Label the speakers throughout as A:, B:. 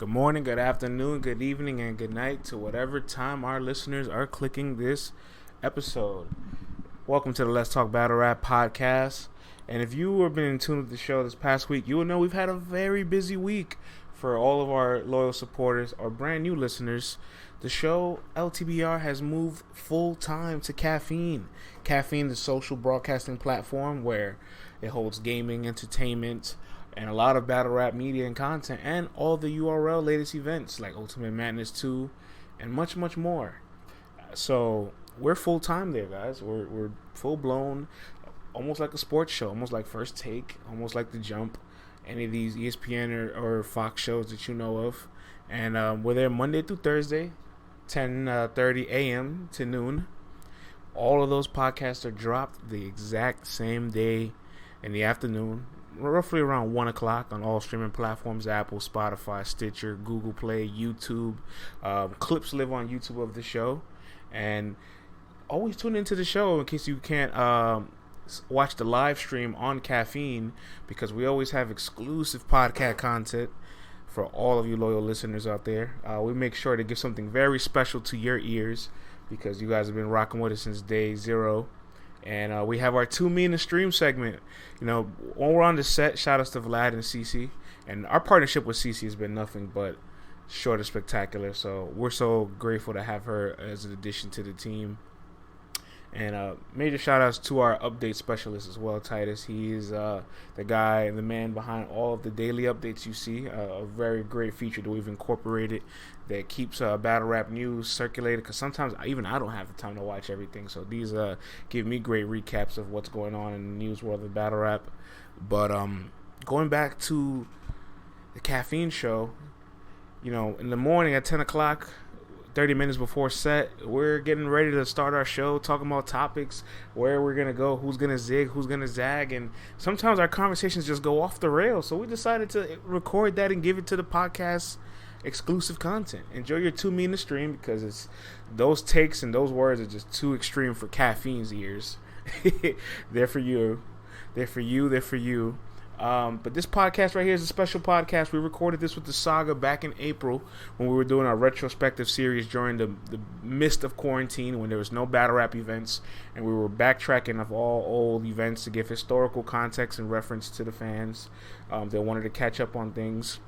A: Good morning, good afternoon, good evening, and good night to whatever time our listeners are clicking this episode. Welcome to the Let's Talk Battle Rap podcast. And if you have been in tune with the show this past week, you will know we've had a very busy week. For all of our loyal supporters or brand new listeners, the show LTBR has moved full time to Caffeine. Caffeine, the social broadcasting platform where it holds gaming, entertainment, and a lot of battle rap media and content, and all the URL latest events like Ultimate Madness 2 and much, much more. So we're full time there, guys. We're full blown, almost like a sports show, almost like First Take, almost like The Jump, any of these ESPN or Fox shows that you know of. And we're there Monday through Thursday, 10:30 a.m. to noon. All of those podcasts are dropped the exact same day in the afternoon, roughly around 1 o'clock on all streaming platforms: Apple, Spotify, Stitcher, Google Play, YouTube. Clips live on YouTube of the show. And always tune into the show in case you can't watch the live stream on Caffeine, because we always have exclusive podcast content for all of you loyal listeners out there. We make sure to give something very special to your ears because you guys have been rocking with us since day zero. And we have our 2 Me in the Stream segment. You know, when we're on the set, shout outs to Vlad and Cece. And our partnership with Cece has been nothing but short of spectacular. So we're so grateful to have her as an addition to the team. And major shout outs to our update specialist as well, Titus. He is the guy and the man behind all of the daily updates you see. A very great feature that we've incorporated that keeps battle rap news circulated, because sometimes even I don't have the time to watch everything. So these give me great recaps of what's going on in the news world of battle rap. But going back to the Caffeine show, you know, in the morning at 10 o'clock, 30 minutes before set, we're getting ready to start our show, talking about topics, where we're going to go, who's going to zig, who's going to zag, and sometimes our conversations just go off the rails. So we decided to record that and give it to the podcast exclusive content. Enjoy your 2 Me in the Stream, because it's those takes and those words are just too extreme for Caffeine's ears. They're for you. They're for you. They're for you. But this podcast right here is a special podcast. We recorded this with the Saga back in April when we were doing our retrospective series during the midst of quarantine, when there was no battle rap events, and we were backtracking of all old events to give historical context and reference to the fans that wanted to catch up on things.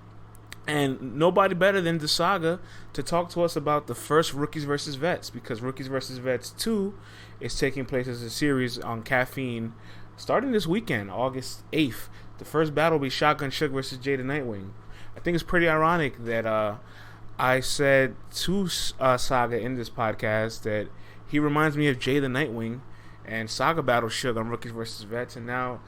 A: And nobody better than the Saga to talk to us about the first Rookies vs. Vets, because Rookies vs. Vets 2 is taking place as a series on Caffeine starting this weekend, August 8th. The first battle will be Shotgun Suge versus Jay the Nightwing. I think it's pretty ironic that I said to Saga in this podcast that he reminds me of Jay the Nightwing, and Saga battled Suge on Rookies vs. Vets, and now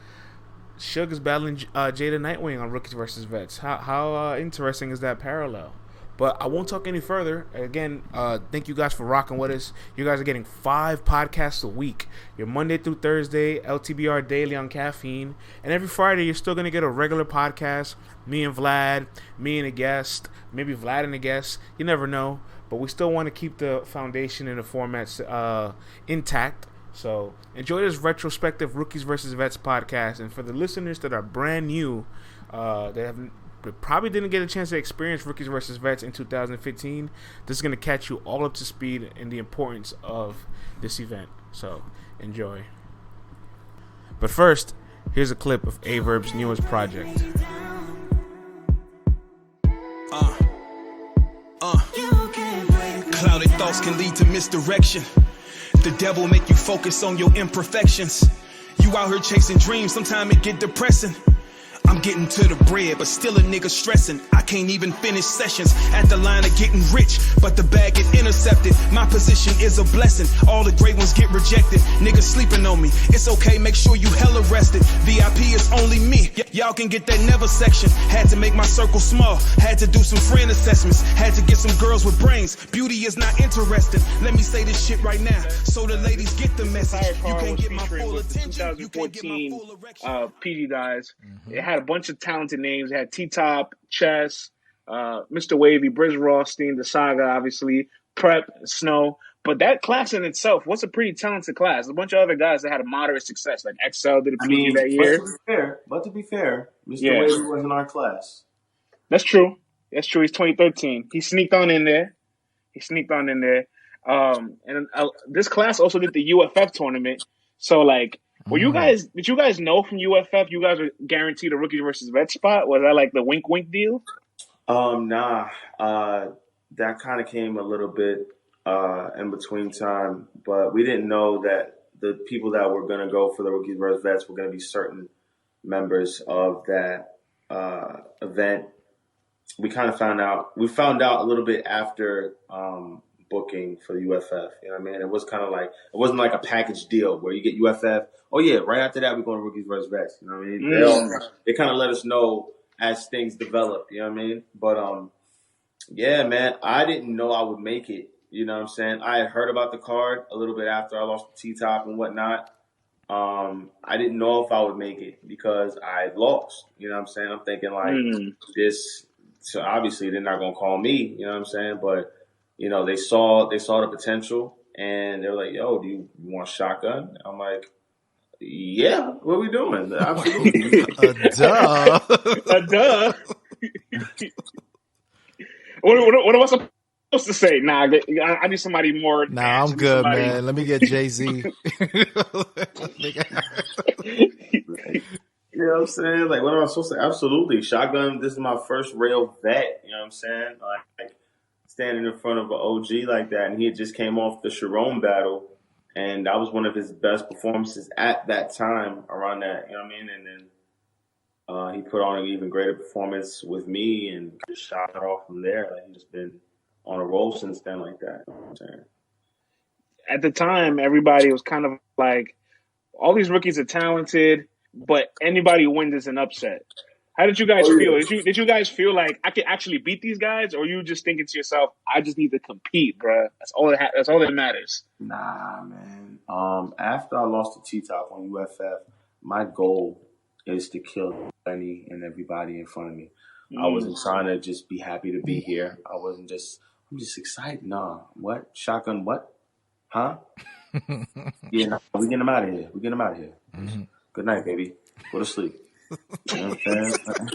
A: Suge is battling Jay the Nightwing on Rookies vs. Vets. How interesting is that parallel? But I won't talk any further. Again, thank you guys for rocking with us. You guys are getting 5 podcasts a week. Your Monday through Thursday, LTBR Daily on Caffeine. And every Friday, you're still going to get a regular podcast. Me and Vlad, me and a guest, maybe Vlad and a guest. You never know. But we still want to keep the foundation and the formats intact. So enjoy this retrospective Rookies vs. Vets podcast. And for the listeners that are brand new, that probably didn't get a chance to experience Rookies vs. Vets in 2015, this is going to catch you all up to speed in the importance of this event. So enjoy. But first, here's a clip of Aye Verb's newest project.
B: Clouded thoughts can lead to misdirection. The devil make you focus on your imperfections. You out here chasing dreams, sometimes it get depressing. I'm getting to the bread, but still a nigga stressing. I can't even finish sessions at the line of getting rich, but the bag get intercepted. My position is a blessing. All the great ones get rejected. Niggas sleeping on me. It's okay, make sure you hella rested. VIP is only me. Y'all can get that never section. Had to make my circle small. Had to do some friend assessments. Had to get some girls with brains. Beauty is not interesting. Let me say this shit right now, so the ladies get the message. You can't get my full attention. You can't get my full erection.
A: PG Guys. It had a bunch of talented names. It had T-Top, Chess, Mr. Wavy, Briz Rothstein, the Saga, obviously, Prep, Snow. But that class in itself was a pretty talented class. A bunch of other guys that had a moderate success, like XL did a PG that year.
C: But to be fair, Mr. Wavy wasn't our class.
A: That's true. That's true. He's 2013. He sneaked on in there. And this class also did the UFF tournament. So, like, did you guys know from UFF you guys were guaranteed a rookie versus vet spot? Was that like the wink wink deal?
C: Nah. That kind of came a little bit in between time, but we didn't know that the people that were going to go for the rookies versus vets were going to be certain members of that event. We found out a little bit after booking for the UFF. You know what I mean? It was kind of like, it wasn't like a package deal where you get UFF. Oh yeah, right after that we're going to rookies versus vets. You know what I mean? They kind of let us know as things develop. You know what I mean? But yeah, man, I didn't know I would make it. You know what I'm saying? I had heard about the card a little bit after I lost the T-top and whatnot. I didn't know if I would make it because I lost. You know what I'm saying? I'm thinking like this. So obviously they're not gonna call me. You know what I'm saying? But you know they saw the potential and they were like, "Yo, do you want a shotgun?" I'm like, "Yeah, what are we doing? Absolutely."
A: A duh. What am I supposed to say? Nah, I need somebody more.
D: Nah, I'm good, man. Let me get Jay-Z.
C: You know what I'm saying? Like, what am I supposed to say? Absolutely. Shotgun, this is my first real vet. You know what I'm saying? Like standing in front of an OG like that. And he had just came off the Sharon battle. And that was one of his best performances at that time around that. You know what I mean? And then he put on an even greater performance with me and just shot it off from there. Like, he's just been on a roll since then like that. You know what I'm saying?
A: At the time, everybody was kind of like, all these rookies are talented, but anybody who wins is an upset. How did you guys feel? Did you guys feel like I could actually beat these guys, or you just thinking to yourself, I just need to compete, bro? That's all that matters.
C: Nah, man. After I lost the T-top on UFF, my goal is to kill any and everybody in front of me. I wasn't trying to just be happy to be here. I'm just excited. Nah, what? Shotgun what? Huh? Yeah, no, we getting them out of here. Mm-hmm. Good night, baby. Go to sleep. You know what I'm saying?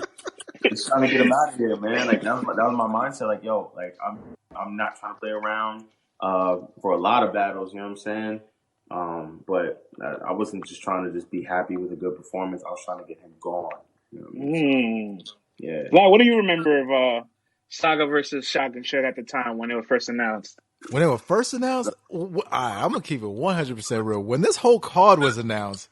C: Just trying to get them out of here, man. Like that was my mindset. Like, yo, like I'm not trying to play around for a lot of battles. You know what I'm saying? But I wasn't just trying to just be happy with a good performance. I was trying to get him gone. You know what I mean? Yeah.
A: Vlad, what do you remember of Saga versus Shotgun Shed at the time when it was first announced?
D: When it was first announced, I'm going to keep it 100% real. When this whole card was announced,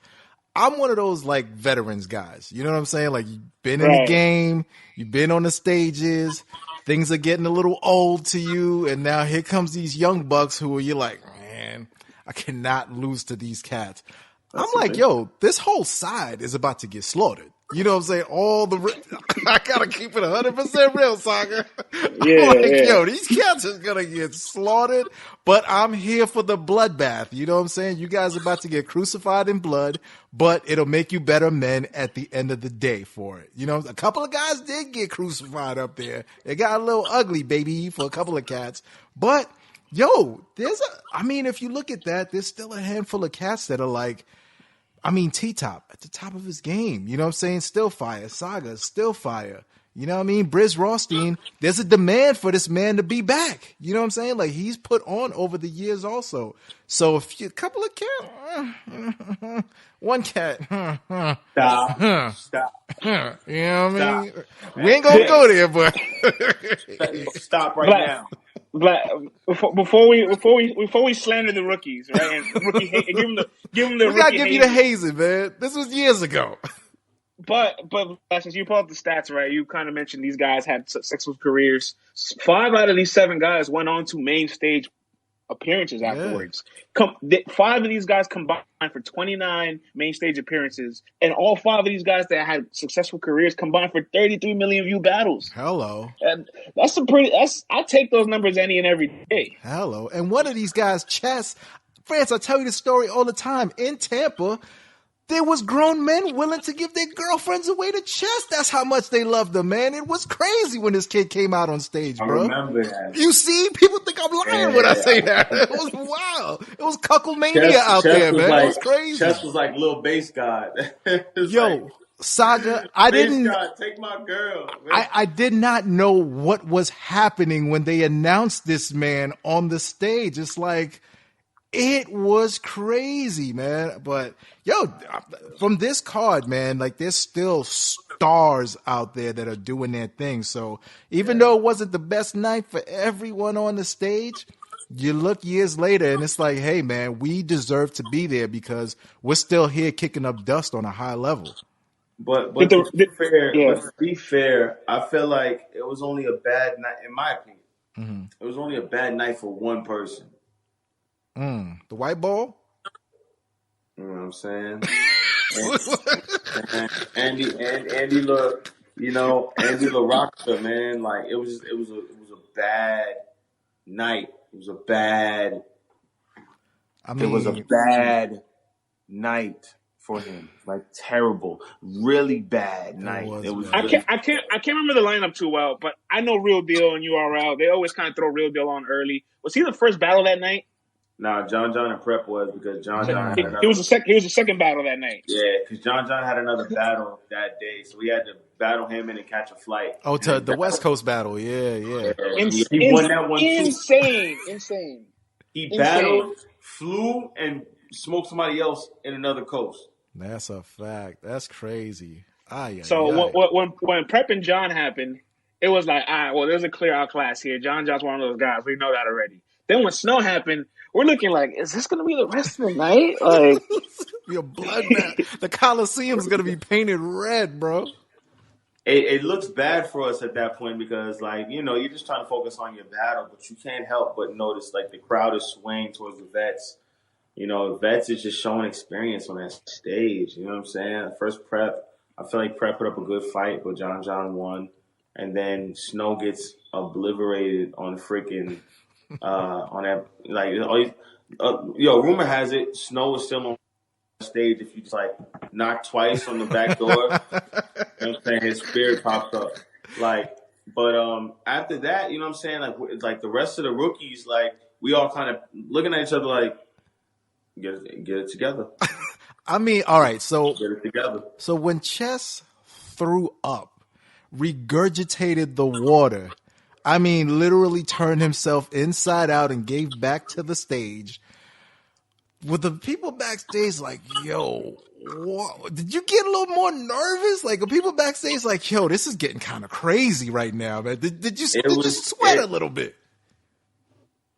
D: I'm one of those like veterans guys. You know what I'm saying? Like, you've been in the game, you've been on the stages, things are getting a little old to you, and now here comes these young bucks who you're like, man, I cannot lose to these cats. I'm like, yo, this whole side is about to get slaughtered. You know what I'm saying? I gotta keep it 100% real, Saga. Yo, these cats are gonna get slaughtered, but I'm here for the bloodbath. You know what I'm saying? You guys are about to get crucified in blood, but it'll make you better men at the end of the day for it. You know, a couple of guys did get crucified up there. It got a little ugly, baby, for a couple of cats. But, yo, if you look at that, there's still a handful of cats that are like, T-Top at the top of his game. You know what I'm saying? Still fire. Saga, still fire. You know what I mean? Briz Rothstein, there's a demand for this man to be back. You know what I'm saying? Like, he's put on over the years also. So a couple of cats, one cat.
C: Stop.
D: You know what I mean? We ain't going to go there, but.
C: Stop right now.
A: Before we slander the rookies, right? And give them the.
D: We gotta give you the hazing, man. This was years ago.
A: But since you pulled up the stats, right? You kind of mentioned these guys had successful careers. 5 out of these 7 guys went on to main stage appearances afterwards. 5 of these guys combined for 29 main stage appearances, and all 5 of these guys that had successful careers combined for 33 million view battles.
D: Hello.
A: And I take those numbers any and every day.
D: Hello. And one of these guys, Chess, France, I tell you the story all the time. In Tampa, there was grown men willing to give their girlfriends away to Chess. That's how much they loved them, man. It was crazy when this kid came out on stage, bro.
C: I remember that.
D: You see? People think I'm lying when I say that. It was wild. It was cuckoldmania out there, man. It was crazy.
C: Chess was like Lil Bass God.
D: Yo, Saga,
C: take my girl.
D: I did not know what was happening when they announced this man on the stage. It's like, it was crazy, man. But yo, from this card, man, like there's still stars out there that are doing their thing. So even though it wasn't the best night for everyone on the stage, you look years later and it's like, hey, man, we deserve to be there because we're still here kicking up dust on a high level.
C: But to be fair, I feel like it was only a bad night, in my opinion. Mm-hmm. It was only a bad night for one person.
D: The white ball?
C: You know what I'm saying? and Andy look, Andy LaRocca, man, like it was a bad night. It was a bad night for him. Like terrible, really bad night.
E: I can't remember the lineup too well, but I know Real Deal and URL. They always kind of throw Real Deal on early. Was he the first battle that night?
C: Nah, John and Prep was because John had another.
E: He was the second battle that night.
C: Yeah, because John had another battle that day, so we had to battle him and catch a flight.
D: Oh, to the West Coast battle, yeah.
C: He won that one too.
E: Insane.
C: He battled, flew, and smoked somebody else in another coast.
D: That's a fact. That's crazy.
E: When Prep and John happened, it was like, all right, well, there's a clear outclass here. John's one of those guys. We know that already. Then when Snow happened, we're looking like, is this going to be the rest of the night? Like,
D: your bloodbath. The Coliseum's going to be painted red, bro.
C: It looks bad for us at that point because, like, you're just trying to focus on your battle, but you can't help but notice, like, the crowd is swaying towards the vets. Vets is just showing experience on that stage. You know what I'm saying? First Prep, I feel like Prep put up a good fight, but John won. And then Snow gets obliterated on freaking on that. Like, rumor has it Snow is still on stage if you just, like, knock twice on the back door. You know what I'm saying? His spirit pops up. Like, but after that, you know what I'm saying? Like the rest of the rookies, like, we all kind of looking at each other like, get it together.
D: I mean, all right, so
C: get it together.
D: So when Chess threw up, regurgitated the water, I mean, literally turned himself inside out and gave back to the stage. With the people backstage like, yo, what? Did you get a little more nervous? Like, are people backstage like, yo, this is getting kind of crazy right now, man? Did you sweat a little bit?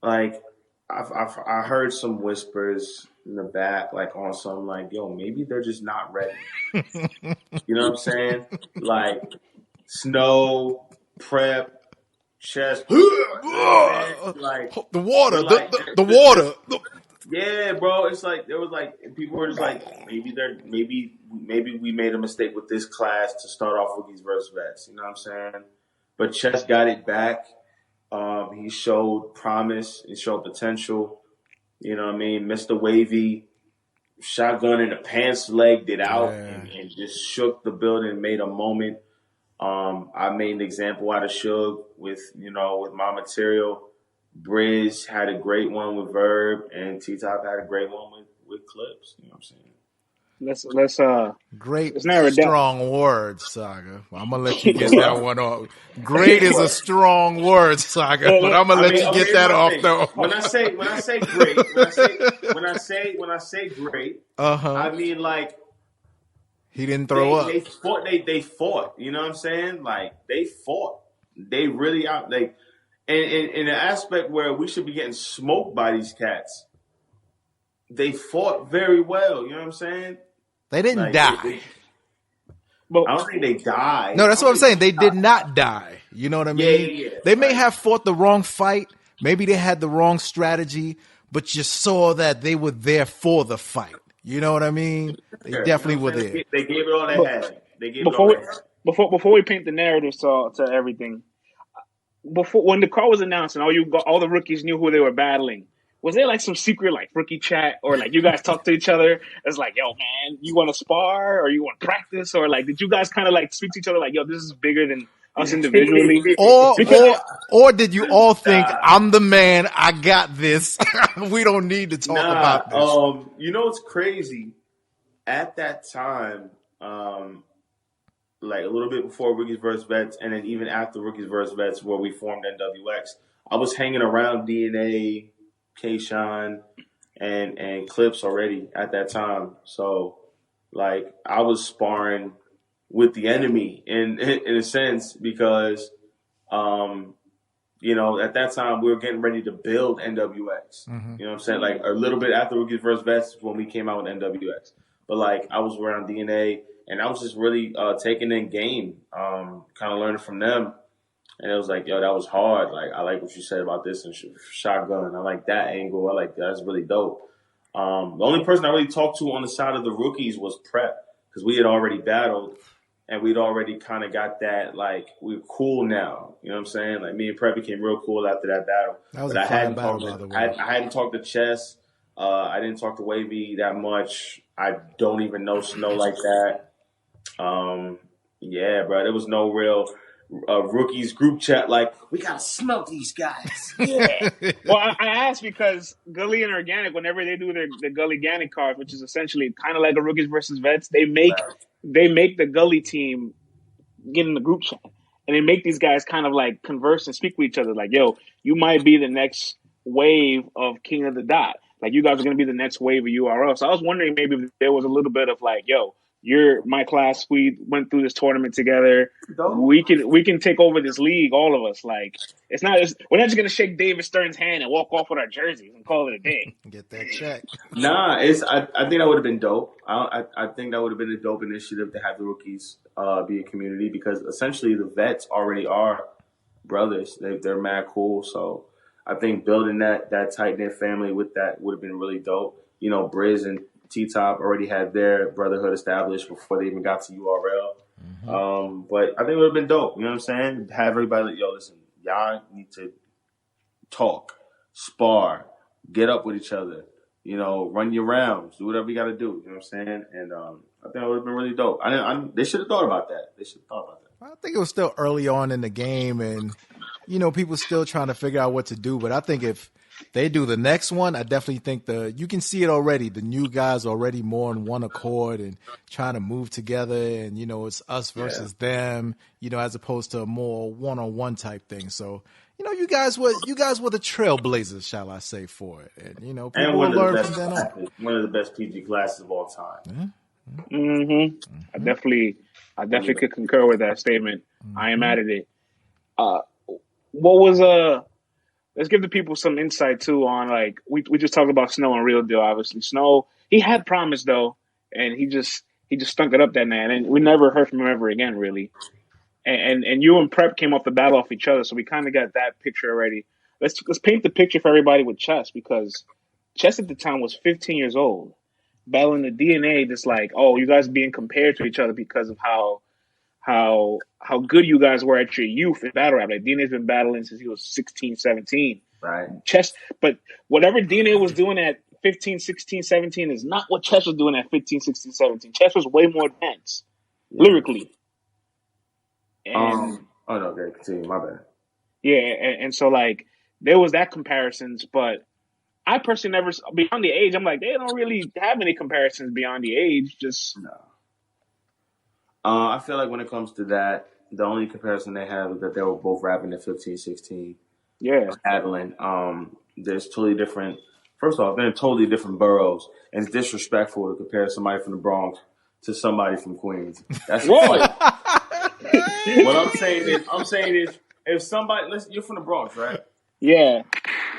C: Like, I heard some whispers in the back, like on some, like, yo, maybe they're just not ready. You know what I'm saying? Like, Snow, Prep, Chess, like
D: the water,
C: like,
D: the water.
C: Yeah, bro. It's like there was like people were just like maybe we made a mistake with this class to start off rookies versus vets. You know what I'm saying? But Chess got it back. He showed promise. He showed potential. You know what I mean? Mr. Wavy, shotgun in the pants, legged it out and just shook the building and made a moment. I made an example out of Suge with my material. Briz had a great one with Verb, and T-Top had a great one with Clips. You know what I'm saying?
D: Let's strong word, Saga. I'm gonna let you get that one off. Great is a strong word, Saga, but I'm gonna let you get that off though.
C: When I say great, I mean, like,
D: he didn't throw up.
C: They fought. You know what I'm saying? Like, they fought. They really out. Like, and in an aspect where we should be getting smoked by these cats, they fought very well. You know what I'm saying?
D: They didn't die.
C: I don't think they died.
D: No, that's what I'm saying. They did not die. You know what I mean?
C: Yeah.
D: They may have fought the wrong fight. Maybe they had the wrong strategy, but you saw that they were there for the fight. You know what I mean? They definitely were there.
C: They gave it all they had.
E: Before we paint the narrative to everything, when the call was announced and all the rookies knew who they were battling, was there like some secret like rookie chat or like you guys talk to each other? It's like, yo, man, you want to spar or you want to practice, or like did you guys kind of like speak to each other like, yo, this is bigger than us individually?
D: or did you all think I'm the man? I got this. We don't need to talk about this.
C: You know what's crazy? At that time, like a little bit before Rookies vs. Vets, and then even after Rookies vs. Vets, where we formed NWX, I was hanging around DNA, K-Shine, and Clips already at that time. So, like, I was sparring with the enemy in a sense because, you know, at that time we were getting ready to build NWX.
D: Mm-hmm.
C: You know what I'm saying? Like a little bit after Rookies vs. Vets when we came out with NWX. But like I was around DNA and I was just really taking in game, kind of learning from them. And it was like, yo, that was hard. Like I like what you said about this and shotgun. I like that angle. I like that. That's really dope. The only person I really talked to on the side of the rookies was Prep because we had already battled. And we'd already kind of got that, like, we're cool now. You know what I'm saying? Like, me and Prep became real cool after that battle.
D: That was a fire battle, by the way.
C: I hadn't talked to Chess. I didn't talk to Wavy that much. I don't even know Snow like that. Yeah, bro. There was no real rookies group chat like, we got to smoke these guys. Yeah.
E: Well, I asked because Gully and Organic, whenever they do the Gully Organic card, which is essentially kind of like a Rookies versus Vets, they make the Gully team get in the group chat. And they make these guys kind of like converse and speak with each other. Like, yo, you might be the next wave of King of the Dot. Like, you guys are going to be the next wave of URL. So I was wondering maybe if there was a little bit of like, yo, you're my class. We went through this tournament together. We can take over this league, all of us. Like, we're not just gonna shake David Stern's hand and walk off with our jerseys and call it a day.
D: Get that check.
C: Nah, I think that would have been dope. I think that would have been a dope initiative to have the rookies be a community because essentially the vets already are brothers. They're mad cool. So I think building that tight knit family with that would have been really dope. You know, Briz and T-Top already had their brotherhood established before they even got to URL. Mm-hmm. But I think it would have been dope. You know what I'm saying? Have everybody like, yo, listen, y'all need to talk, spar, get up with each other, you know, run your rounds, do whatever you got to do. You know what I'm saying? And I think it would have been really dope. They should have thought about that.
D: I think it was still early on in the game and, you know, people still trying to figure out what to do. But I think if they do the next one, I definitely think you can see it already. The new guys are already more in one accord and trying to move together. And, you know, it's us versus them, you know, as opposed to a more one-on-one type thing. So, you know, you guys were the trailblazers, shall I say, for it. And, you know, people will learn from then on.
C: One of the best PG classes of all time.
E: Mm-hmm. I definitely could concur with that statement. Mm-hmm. I am at it. What was let's give the people some insight too on like we just talked about Snow and Real Deal. Obviously, Snow he had promise though, and he just stunk it up that night, and we never heard from him ever again really. And you and Prep came off the battle off each other, so we kind of got that picture already. Let's paint the picture for everybody with Chess because Chess at the time was 15 years old, battling the DNA. Just like you guys being compared to each other because of how good you guys were at your youth in battle rap. Like DNA's been battling since he was 16, 17.
C: Right.
E: Chess, but whatever DNA was doing at 15, 16, 17 is not what Chess was doing at 15, 16, 17. Chess was way more advanced lyrically. And,
C: no, okay, continue. My bad.
E: Yeah, and so like there was that comparisons, but I personally never beyond the age. I'm like they don't really have any comparisons beyond the age. Just
C: no. I feel like when it comes to that, the only comparison they have is that they were both rapping at 15, 16.
E: Yeah.
C: Battling. There's totally different. First off, they're in totally different boroughs, and it's disrespectful to compare somebody from the Bronx to somebody from Queens. That's what I'm saying is, if somebody, listen, you're from the Bronx, right?
E: Yeah.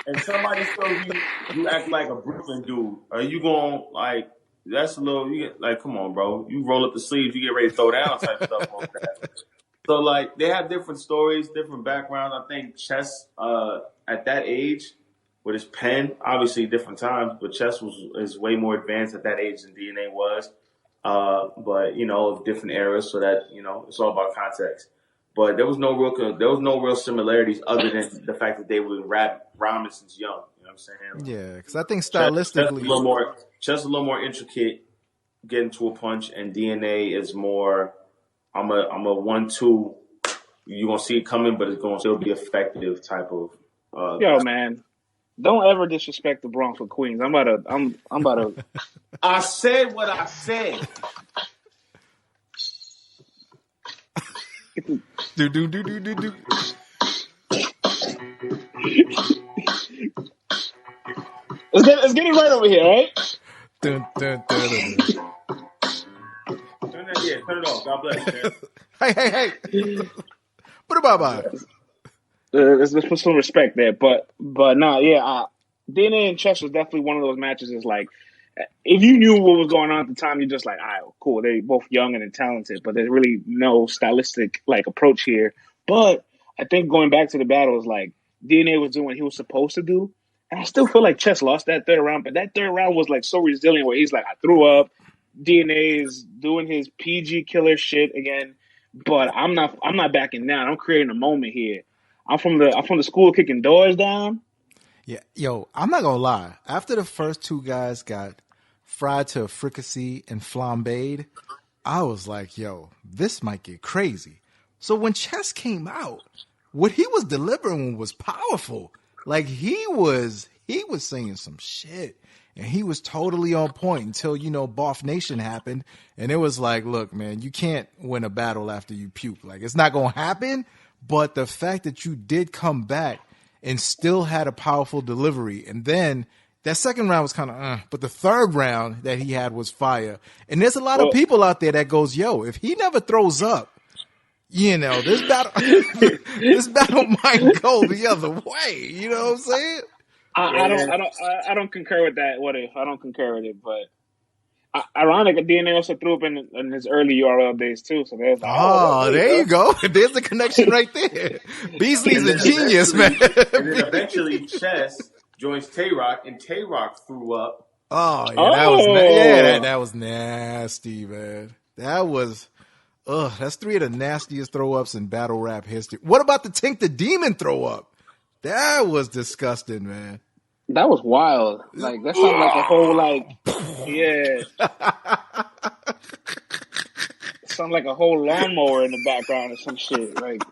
C: And somebody tells you act like a Brooklyn dude, are you going like? That's a little, you get, like, come on, bro. You roll up the sleeves, you get ready to throw down type stuff on that. So, like, they have different stories, different backgrounds. I think Chess, at that age, with his pen, obviously different times, but Chess is way more advanced at that age than DNA was. But, you know, of different eras, so that, you know, it's all about context. But there was no real similarities other than the fact that they were rhyming since young. You know what I'm saying?
D: Yeah, because I think stylistically,
C: Chess a little more intricate, getting to a punch, and DNA is more. I'm a 1-2. You're gonna see it coming, but it's gonna still be effective type of.
E: Yo, man, don't ever disrespect the Bronx with Queens. I'm about to.
C: I said what I said.
D: Do.
E: Let's get it right over here, right?
D: Dun.
C: Turn it off. God bless you, man.
D: Hey. Put it bye.
E: Let's put some respect there. But nah, yeah. DNA and Chess was definitely one of those matches. Is like, if you knew what was going on at the time, you're just like, all right, cool. They're both young and talented, but there's really no stylistic like approach here. But I think going back to the battle is like DNA was doing what he was supposed to do. And I still feel like Chess lost that third round, but that third round was like so resilient where he's like, I threw up. DNA is doing his PG killer shit again, but I'm not backing down. I'm creating a moment here. I'm from the school of kicking doors down.
D: Yeah, yo, I'm not gonna lie. After the first two guys got fried to fricassee and flambéed, I was like, yo, this might get crazy. So when Chess came out, what he was delivering was powerful. Like he was saying some shit. And he was totally on point until, Boff Nation happened. And it was like, look, man, you can't win a battle after you puke. Like, it's not going to happen. But the fact that you did come back and still had a powerful delivery. And then that second round was kind of, but the third round that he had was fire. And there's a lot of people out there that goes, yo, if he never throws up, this battle might go the other way. You know what I'm saying?
E: I don't concur with that. What if I don't concur with it? But ironic, DNA also threw up in his early URL days too. So there's
D: there you go. There's the connection right there. Beasley's a genius, man.
C: And then eventually, Chess joins Tay-Rock, and Tay-Rock threw up.
D: Oh yeah, that was nasty, man. That was. That's three of the nastiest throw ups in battle rap history. What about the Tink the Demon throw up? That was disgusting, man.
E: That was wild. Like that sounded like a whole sounded like a whole lawnmower in the background or some shit. Like,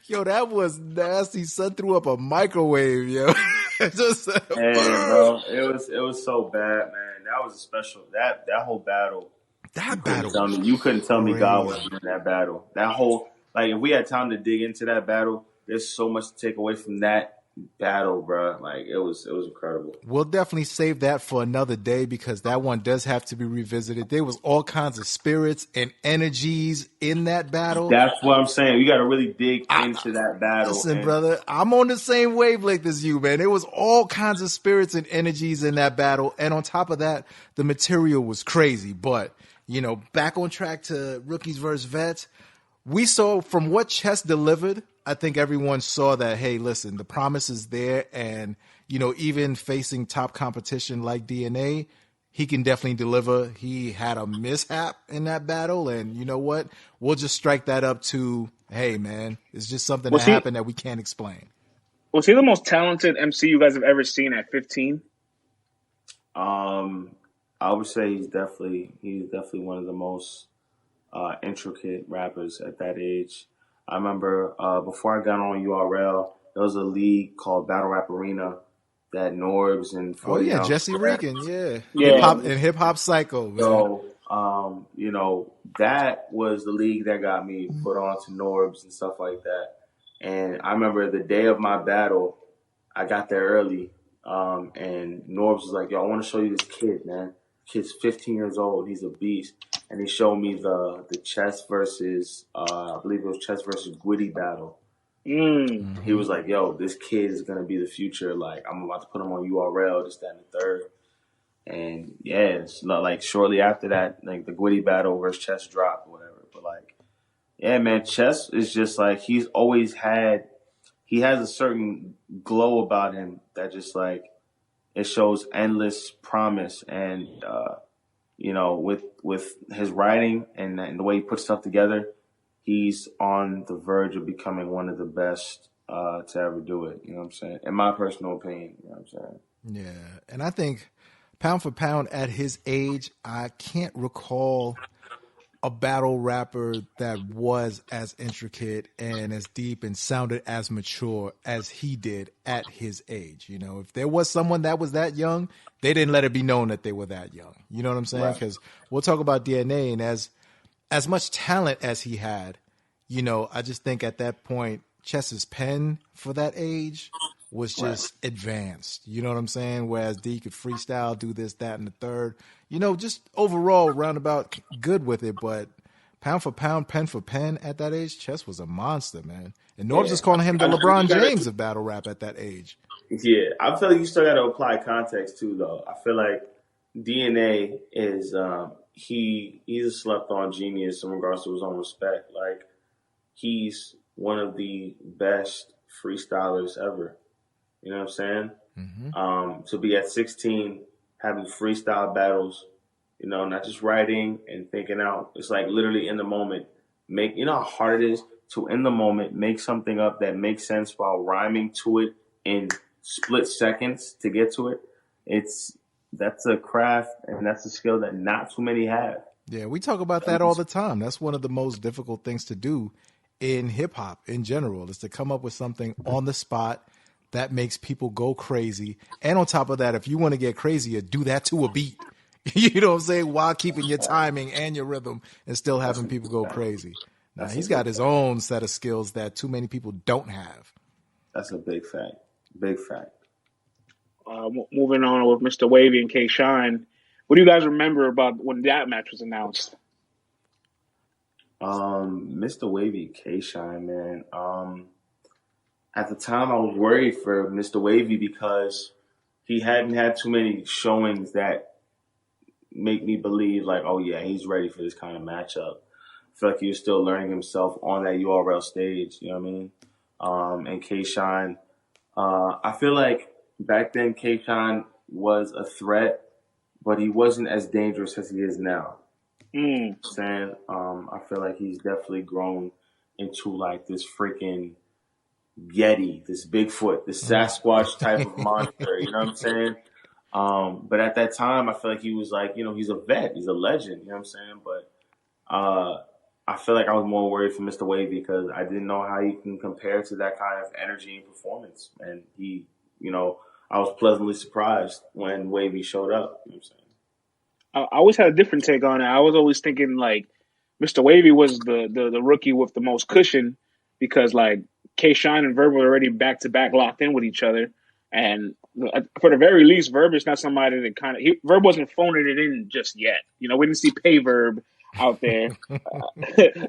C: Yo,
D: that was nasty. Son threw up a microwave, yo.
C: Hey, bro, it was so bad, man. That was a special that whole battle.
D: That battle.
C: You couldn't tell me God wasn't in that battle. That whole if we had time to dig into that battle, there's so much to take away from that battle, bro. Like it was incredible.
D: We'll definitely save that for another day because that one does have to be revisited. There was all kinds of spirits and energies in that battle.
C: That's what I'm saying. You got to really dig into that battle.
D: Listen, brother, I'm on the same wavelength as you, man. There was all kinds of spirits and energies in that battle, and on top of that, the material was crazy. But back on track to Rookies versus Vets. We saw from what Chess delivered, I think everyone saw that, hey, listen, the promise is there. And, even facing top competition like DNA, he can definitely deliver. He had a mishap in that battle. And you know what? We'll just strike that up to, hey, man, it's just something that happened that we can't explain.
E: Was he the most talented MC you guys have ever seen at 15?
C: I would say he's definitely one of the most intricate rappers at that age. I remember before I got on URL, there was a league called Battle Rap Arena that Norbs and
D: Jesse Regan, Hip Hop Psycho. Man.
C: So that was the league that got me put on to Norbs and stuff like that. And I remember the day of my battle, I got there early, and Norbs was like, "Yo, I want to show you this kid, man. Kid's 15 years old. He's a beast." And he showed me the Chess versus, I believe it was Chess versus Gwitty battle.
E: Mm.
C: He was like, yo, this kid is going to be the future. Like, I'm about to put him on URL, this, that, and the third. And, yeah, it's not like shortly after that, like the Gwitty battle versus Chess dropped or whatever. But, like, yeah, man, Chess is just like, he has a certain glow about him that just, like, it shows endless promise. And, with his writing and the way he puts stuff together, he's on the verge of becoming one of the best to ever do it. You know what I'm saying? In my personal opinion, you know what I'm saying?
D: Yeah. And I think pound for pound at his age, I can't recall a battle rapper that was as intricate and as deep and sounded as mature as he did at his age. If there was someone that was that young, they didn't let it be known that they were that young. You know what I'm saying? Because we'll talk about DNA, and as as much talent as he had, you know, I just think at that point, Chess's pen for that age was just advanced. You know what I'm saying? Whereas D could freestyle, do this, that, and the third. You know, just overall roundabout good with it, but pound for pound, pen for pen at that age, Chess was a monster, man. And Norb's just calling him the LeBron James of battle rap at that age.
C: Yeah, I feel like you still got to apply context too, though. I feel like DNA is he's a slept on genius in regards to his own respect. Like he's one of the best freestylers ever. You know what I'm saying? Mm-hmm. To be at 16 having freestyle battles, you know, not just writing and thinking out. It's like literally in the moment. You know how hard it is to in the moment make something up that makes sense while rhyming to it in split seconds to get to it. That's a craft and that's a skill that not too many have.
D: Yeah, we talk about that all the time. That's one of the most difficult things to do in hip hop in general, is to come up with something on the spot that makes people go crazy. And on top of that, if you want to get crazier, do that to a beat. You know what I'm saying? While keeping your timing and your rhythm and still having people go crazy. Now, he's got his own set of skills that too many people don't have.
C: That's a big fact. Big fact.
E: Moving on with Mr. Wavy and K Shine. What do you guys remember about when that match was announced?
C: Mr. Wavy, K Shine, man. At the time, I was worried for Mr. Wavy because he hadn't had too many showings that make me believe, like, oh yeah, he's ready for this kind of matchup. I feel like he was still learning himself on that URL stage. You know what I mean? And K Shine, I feel like back then K Shine was a threat, but he wasn't as dangerous as he is now. I feel like he's definitely grown into like this freaking Yeti, this Bigfoot, this Sasquatch type of monster. You know what I'm saying? But at that time, I feel like he was like, you know, he's a vet, he's a legend. You know what I'm saying? But I feel like I was more worried for Mr. Wavy because I didn't know how he can compare to that kind of energy and performance. And he, you know, I was pleasantly surprised when Wavy showed up. You know what I'm saying?
E: I always had a different take on it. I was always thinking like Mr. Wavy was the rookie with the most cushion because like K Shine and Verb were already back to back locked in with each other, and for the very least, Verb is not somebody that Verb wasn't phoning it in just yet. You know, we didn't see Pay Verb out there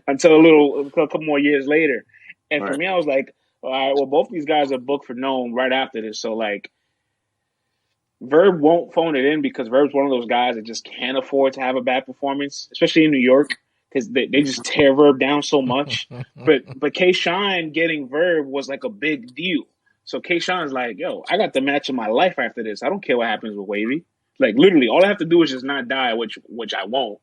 E: until a couple more years later. And for me, I was like, all right, well, both these guys are booked for known right after this, so like. Verb won't phone it in because Verb's one of those guys that just can't afford to have a bad performance, especially in New York, because they just tear Verb down so much. But K Shine getting Verb was like a big deal. So K Shine's like, yo, I got the match of my life after this. I don't care what happens with Wavy. Like literally, all I have to do is just not die, which I won't.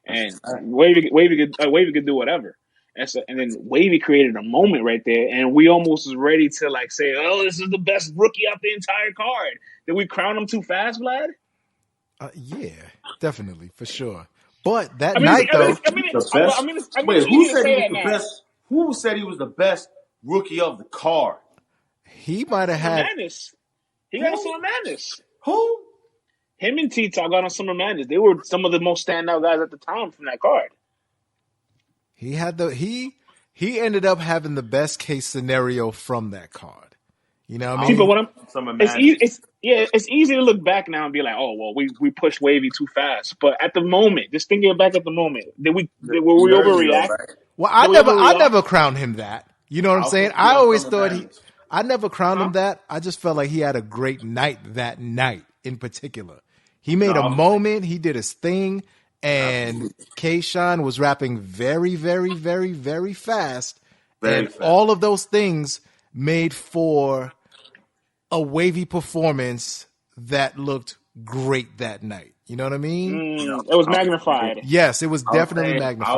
E: And Wavy could do whatever. And then Wavy created a moment right there, and we almost was ready to like say, "Oh, this is the best rookie out the entire card." Did we crown him too fast, Vlad?
D: Yeah, definitely for sure. But that night, though,
C: wait, who said he was the best? Who said he was the best rookie of the card?
D: He might have had.
E: Madness. He got on Summer Madness.
C: Who?
E: Him and T-Top got on Summer Madness. They were some of the most standout guys at the time from that card.
D: He had he ended up having the best case scenario from that card. You know what I mean?
E: It's easy to look back now and be like, oh well, we pushed Wavy too fast. But at the moment, just thinking back at the moment, were we overreact?
D: Well, I never crowned him that. You know what I'm saying? I always thought I never crowned him that. I just felt like he had a great night that night in particular. He made a moment. He did his thing. And K Shine was rapping very, very, very, very fast. All of those things made for a Wavy performance that looked great that night. You know what I mean?
E: It was magnified.
D: Yes, it was definitely magnified.
C: I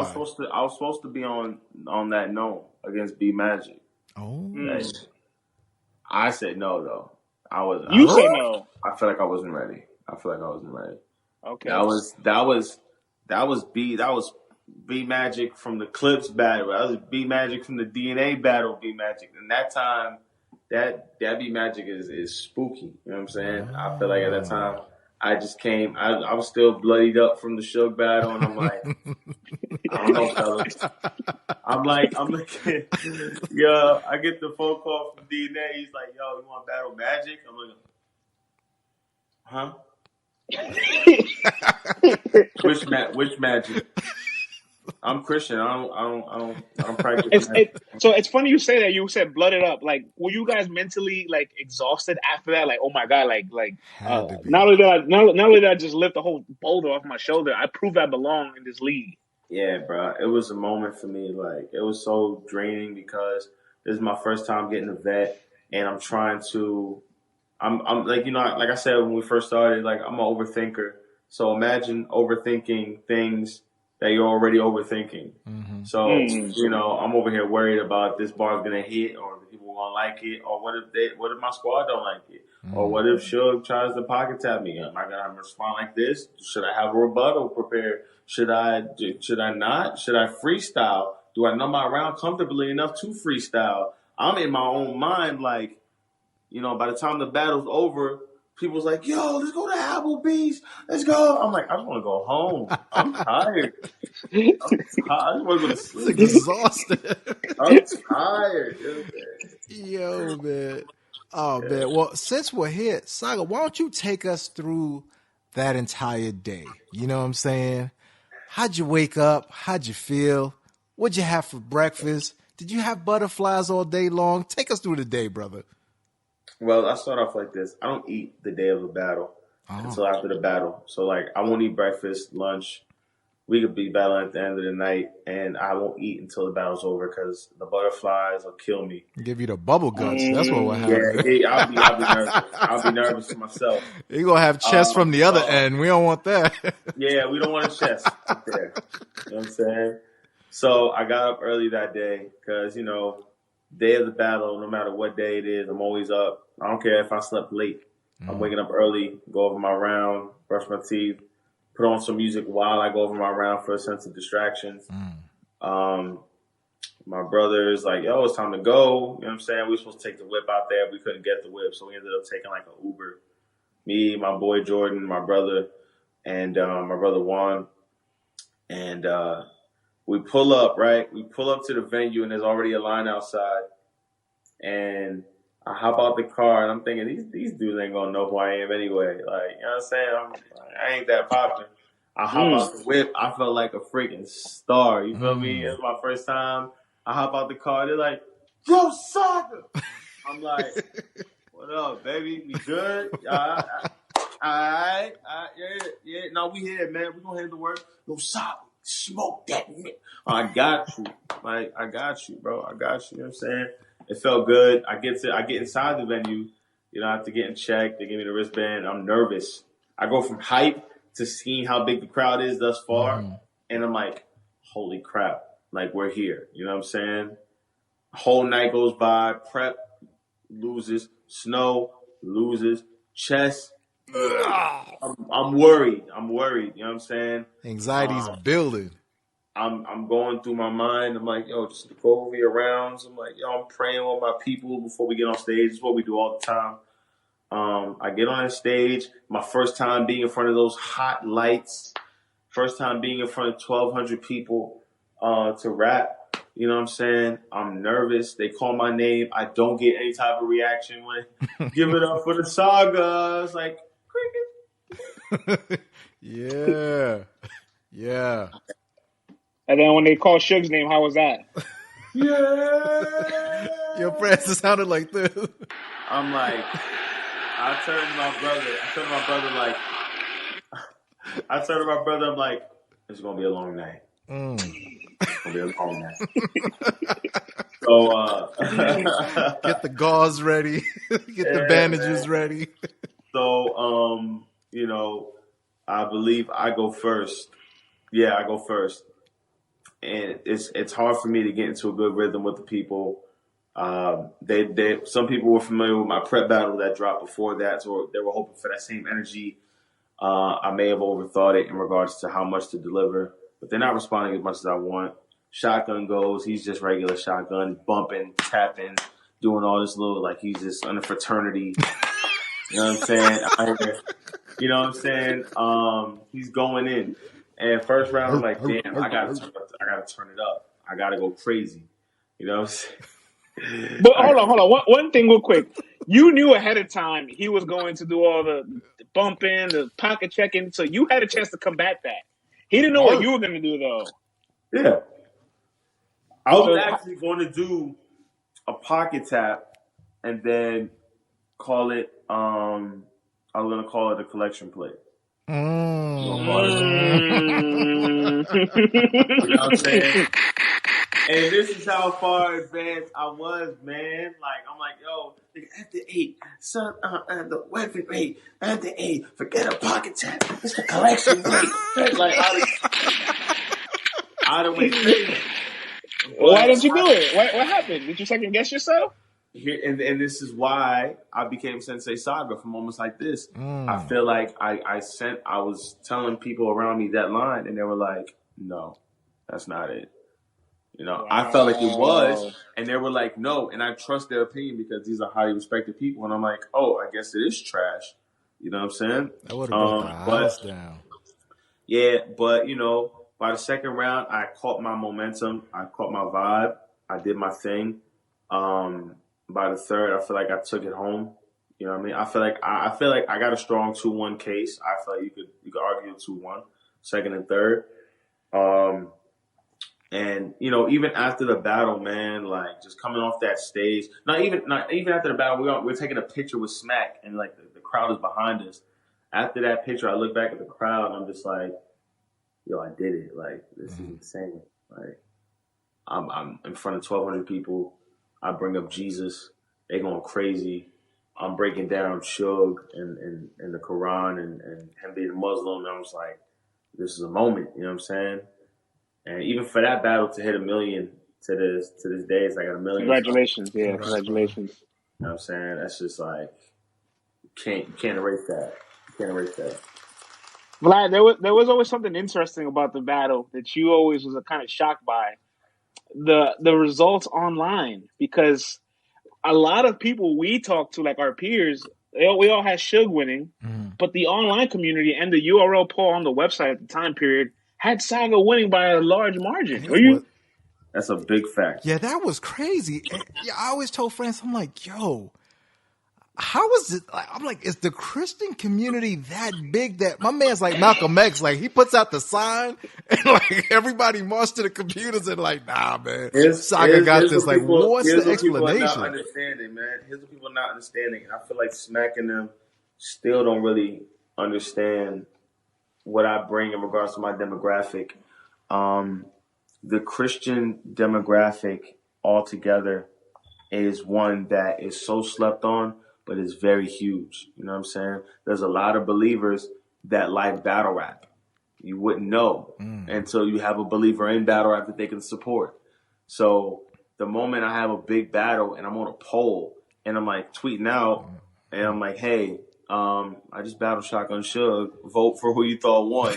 C: was supposed to be on that no against B Magic.
D: Oh.
C: I said no though.
E: You said no.
C: I feel like I wasn't ready.
E: Okay.
C: That was B Magic from the Clips battle. That was B Magic from the DNA battle. B Magic, and that time, that B Magic is spooky. You know what I'm saying? I feel like at that time, I just came. I was still bloodied up from the Suge battle, and I'm like, I don't know, fellas. I'm like, yeah. I get the phone call from DNA. He's like, yo, you want to battle Magic? I'm like, huh? Which Magic? I'm Christian. I don't practice magic.
E: So it's funny you say that. You said blooded up. Like, were you guys mentally like exhausted after that? Like, oh my god,
D: Had to be.
E: not only did I just lift the whole boulder off my shoulder, I proved I belong in this league.
C: Yeah, bro. It was a moment for me. Like, it was so draining because this is my first time getting a vet, and I'm trying to. I'm like, like I said when we first started, like I'm an overthinker. So imagine overthinking things that you're already overthinking.
D: Mm-hmm.
C: So I'm over here worried about this bar's gonna hit, or the people won't like it, or what if my squad don't like it, or what if Suge tries to pocket tap me? Am I gonna respond like this? Should I have a rebuttal prepared? Should I not? Should I freestyle? Do I know my round comfortably enough to freestyle? I'm in my own mind, like, by the time the battle's over, people's like, yo, let's go to Applebee's. Let's go. I'm like, I just want to go home. I'm tired. I just want to go to sleep.
D: Exhausted.
C: I'm tired.
D: Yo, man. Oh, man. Well, since we're here, Saga, why don't you take us through that entire day? You know what I'm saying? How'd you wake up? How'd you feel? What'd you have for breakfast? Did you have butterflies all day long? Take us through the day, brother.
C: Well, I start off like this. I don't eat the day of a battle until after the battle. So, like, I won't eat breakfast, lunch. We could be battling at the end of the night, and I won't eat until the battle's over because the butterflies will kill me.
D: Give you the bubble guts. That's what will happen.
C: Yeah, I'll be nervous. I'll be nervous for myself.
D: You're going to have chest from the other end. We don't want that.
C: Yeah, we don't want a chest up there. You know what I'm saying? So I got up early that day because, day of the battle, no matter what day it is, I'm always up. I don't care if I slept late. I'm waking up early, go over my round, brush my teeth, put on some music while I go over my round for a sense of distractions. My brother is like, yo, it's time to go. You know what I'm saying? We were supposed to take the whip out there. We couldn't get the whip, so we ended up taking like an Uber. Me, my boy Jordan, my brother, and my brother Juan. And we pull up, right? We pull up to the venue, and there's already a line outside. And I hop out the car, and I'm thinking, these dudes ain't going to know who I am anyway. Like, you know what I'm saying? I ain't that popular. I hop out the whip. I felt like a freaking star. You feel me? It was my first time. I hop out the car. They're like, yo, Saga. I'm like, what up, baby? We good? All right. Yeah. No, we here, man. We going to handle the work. Yo, Saga, smoke that. I got you. Like, I got you, bro. I got you. You know what I'm saying? It felt good. I get inside the venue. I have to get in check. They give me the wristband. I'm nervous. I go from hype to seeing how big the crowd is thus far. And I'm like, holy crap. Like, we're here. You know what I'm saying? Whole night goes by. Prep loses. Snow loses. Chess. I'm worried. You know what I'm saying?
D: Anxiety's building.
C: I'm going through my mind. I'm like, yo, just go over your rounds. I'm like, yo, I'm praying with my people before we get on stage. It's what we do all the time. I get on that stage. My first time being in front of those hot lights. First time being in front of 1,200 people to rap. You know what I'm saying? I'm nervous. They call my name. I don't get any type of reaction when give it up for the Saga. It's like, cricket.
D: Yeah.
E: And then when they call Suge's name, how was that?
C: Yeah.
D: Your Francis sounded like this.
C: I'm like, I turned to my brother, I'm like, it's going to be a long night. It's going to be a long night. So,
D: get the gauze ready. Get the bandages ready.
C: So, I believe I go first. Yeah, I go first. And it's hard for me to get into a good rhythm with the people. Some people were familiar with my prep battle that dropped before that, so they were hoping for that same energy. I may have overthought it in regards to how much to deliver, but they're not responding as much as I want. Shotgun goes, he's just regular shotgun, bumping, tapping, doing all this little, like he's just in a fraternity. You know what I'm saying? You know what I'm saying? He's going in. And first round, I'm like, damn, I gotta turn it up. I gotta go crazy. You know what I'm saying?
E: But hold on. One thing real quick. You knew ahead of time he was going to do all the bumping, the pocket checking, so you had a chance to combat that. He didn't know what you were going to do, though.
C: Yeah. I was actually going to do a pocket tap and then call it, I was going to call it a collection play. You know what I'm saying? And this is how far advanced I was, man. Like, I'm like, yo, after 8, son, the weapon rate, after 8, forget a pocket tap. It's the collection rate. Like, I'd have went crazy.
E: Why didn't you do it? What happened? Did you second guess yourself?
C: Here, and this is why I became Sensei Saga from moments like this. I feel like I was telling people around me that line, and they were like, no, that's not it. You know, wow. I felt like it was, and they were like, no, and I trust their opinion because these are highly respected people, and I'm like, oh, I guess it is trash. You know what I'm saying?
D: That would have brought the house down.
C: Yeah, but, you know, by the second round, I caught my momentum. I caught my vibe. I did my thing. By the third, I feel like I took it home. You know what I mean? I feel like I got a strong 2-1 case. I feel like you could argue a 2-1, second and third. And, you know, even after the battle, man, like just coming off that stage, not even after the battle, we're taking a picture with Smack and like the crowd is behind us. After that picture, I look back at the crowd and I'm just like, yo, I did it. Like, this is insane. Like, I'm in front of 1,200 people. I bring up Jesus. They going crazy. I'm breaking down Suge and the Quran and him being Muslim. And I was like, this is a moment. You know what I'm saying? And even for that battle to hit 1 million to this day, it's like 1 million.
E: Congratulations. Yeah, congratulations.
C: You know what I'm saying? That's just like, you can't erase that. You can't erase that.
E: Vlad, there was always something interesting about the battle that you always was kind of shocked by. The results online, because a lot of people we talk to, like our peers, we all had Suge winning, but the online community and the URL poll on the website at the time period had Saga winning by a large margin.
C: That's a big fact.
D: Yeah, that was crazy. And I always told friends, I'm like, yo, how is it? I'm like, is the Christian community that big that my man's like Malcolm X? Like, he puts out the sign and like everybody marched to the computers and like, nah, man, Saga got this. Like, what's the explanation?
C: People are not understanding, man. Here's what people are not understanding. And I feel like Smack and them still don't really understand what I bring in regards to my demographic. The Christian demographic altogether is one that is so slept on, but it's very huge. You know what I'm saying? There's a lot of believers that like battle rap. You wouldn't know until you have a believer in battle rap that they can support. So the moment I have a big battle and I'm on a poll and I'm like tweeting out and I'm like, hey, I just battled Shotgun Suge. Vote for who you thought won.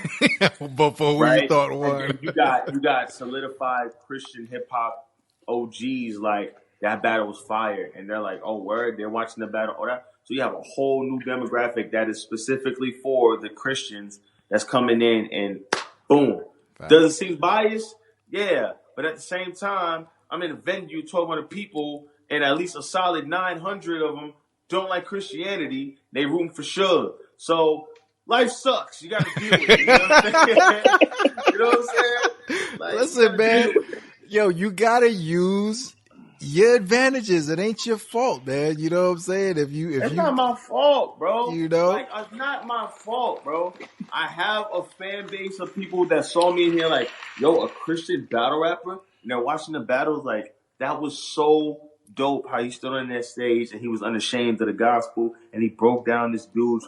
D: Vote for who you thought won.
C: And you got solidified Christian hip hop OGs like that battle was fire, and they're like, oh word, they're watching the battle. So you have a whole new demographic that is specifically for the Christians that's coming in, and boom. Right. Does it seem biased? Yeah, but at the same time, I'm in a venue, 1,200 people, and at least a solid 900 of them don't like Christianity. They rooting for Suge. So life sucks. You got to deal with it. You know what I'm saying? You know what I'm saying? Like,
D: listen, man. Yo, you got to use your advantages. It ain't your fault, man. You know what I'm saying? It's
C: not my fault, bro.
D: You know?
C: Like, it's not my fault, bro. I have a fan base of people that saw me in here like, yo, a Christian battle rapper. And they're watching the battles like, that was so dope how he stood on that stage and he was unashamed of the gospel and he broke down this dude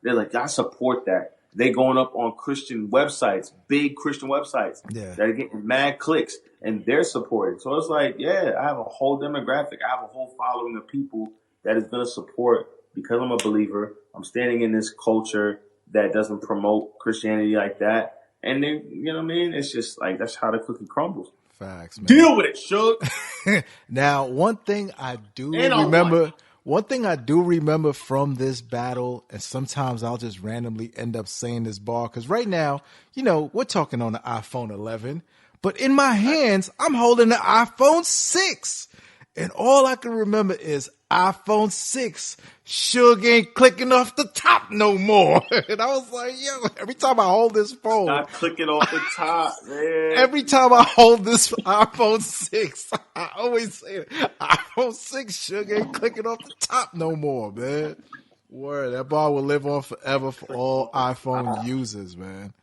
C: they're like, I support that. They going up on Christian websites, big Christian websites that are getting mad clicks and they're supporting. So it's like, yeah, I have a whole demographic. I have a whole following of people that is going to support because I'm a believer. I'm standing in this culture that doesn't promote Christianity like that. And then, you know what I mean? It's just like, that's how the cookie crumbles.
D: Facts, man.
C: Deal with it, Suge.
D: Now, one thing I do remember One thing I do remember from this battle, and sometimes I'll just randomly end up saying this bar, because right now, we're talking on the iPhone 11, but in my hands, I'm holding the iPhone 6. And all I can remember is iPhone 6. Suge ain't clicking off the top no more. And I was like, yo, every time I hold this phone.
C: Not clicking off the top, man.
D: Every time I hold this iPhone 6, I always say it. iPhone 6 Suge ain't clicking off the top no more, man. Word, that bar will live on forever for all iPhone users, man.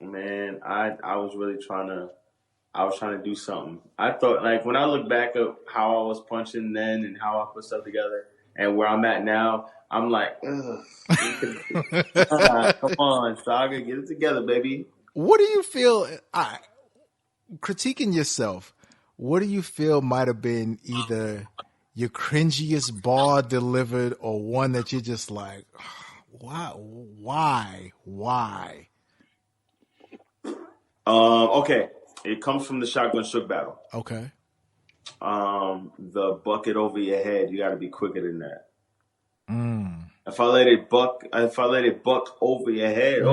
C: Man, I was really trying to do something. I thought, like, when I look back at how I was punching then and how I put stuff together and where I'm at now, I'm like, ugh. Come on, Saga, get it together, baby.
D: What do you feel, critiquing yourself, what do you feel might have been either your cringiest bar delivered or one that you're just like, why?
C: Okay. It comes from the Shotgun Shook battle.
D: Okay.
C: The bucket over your head, you got to be quicker than that. If I let it buck over your head, you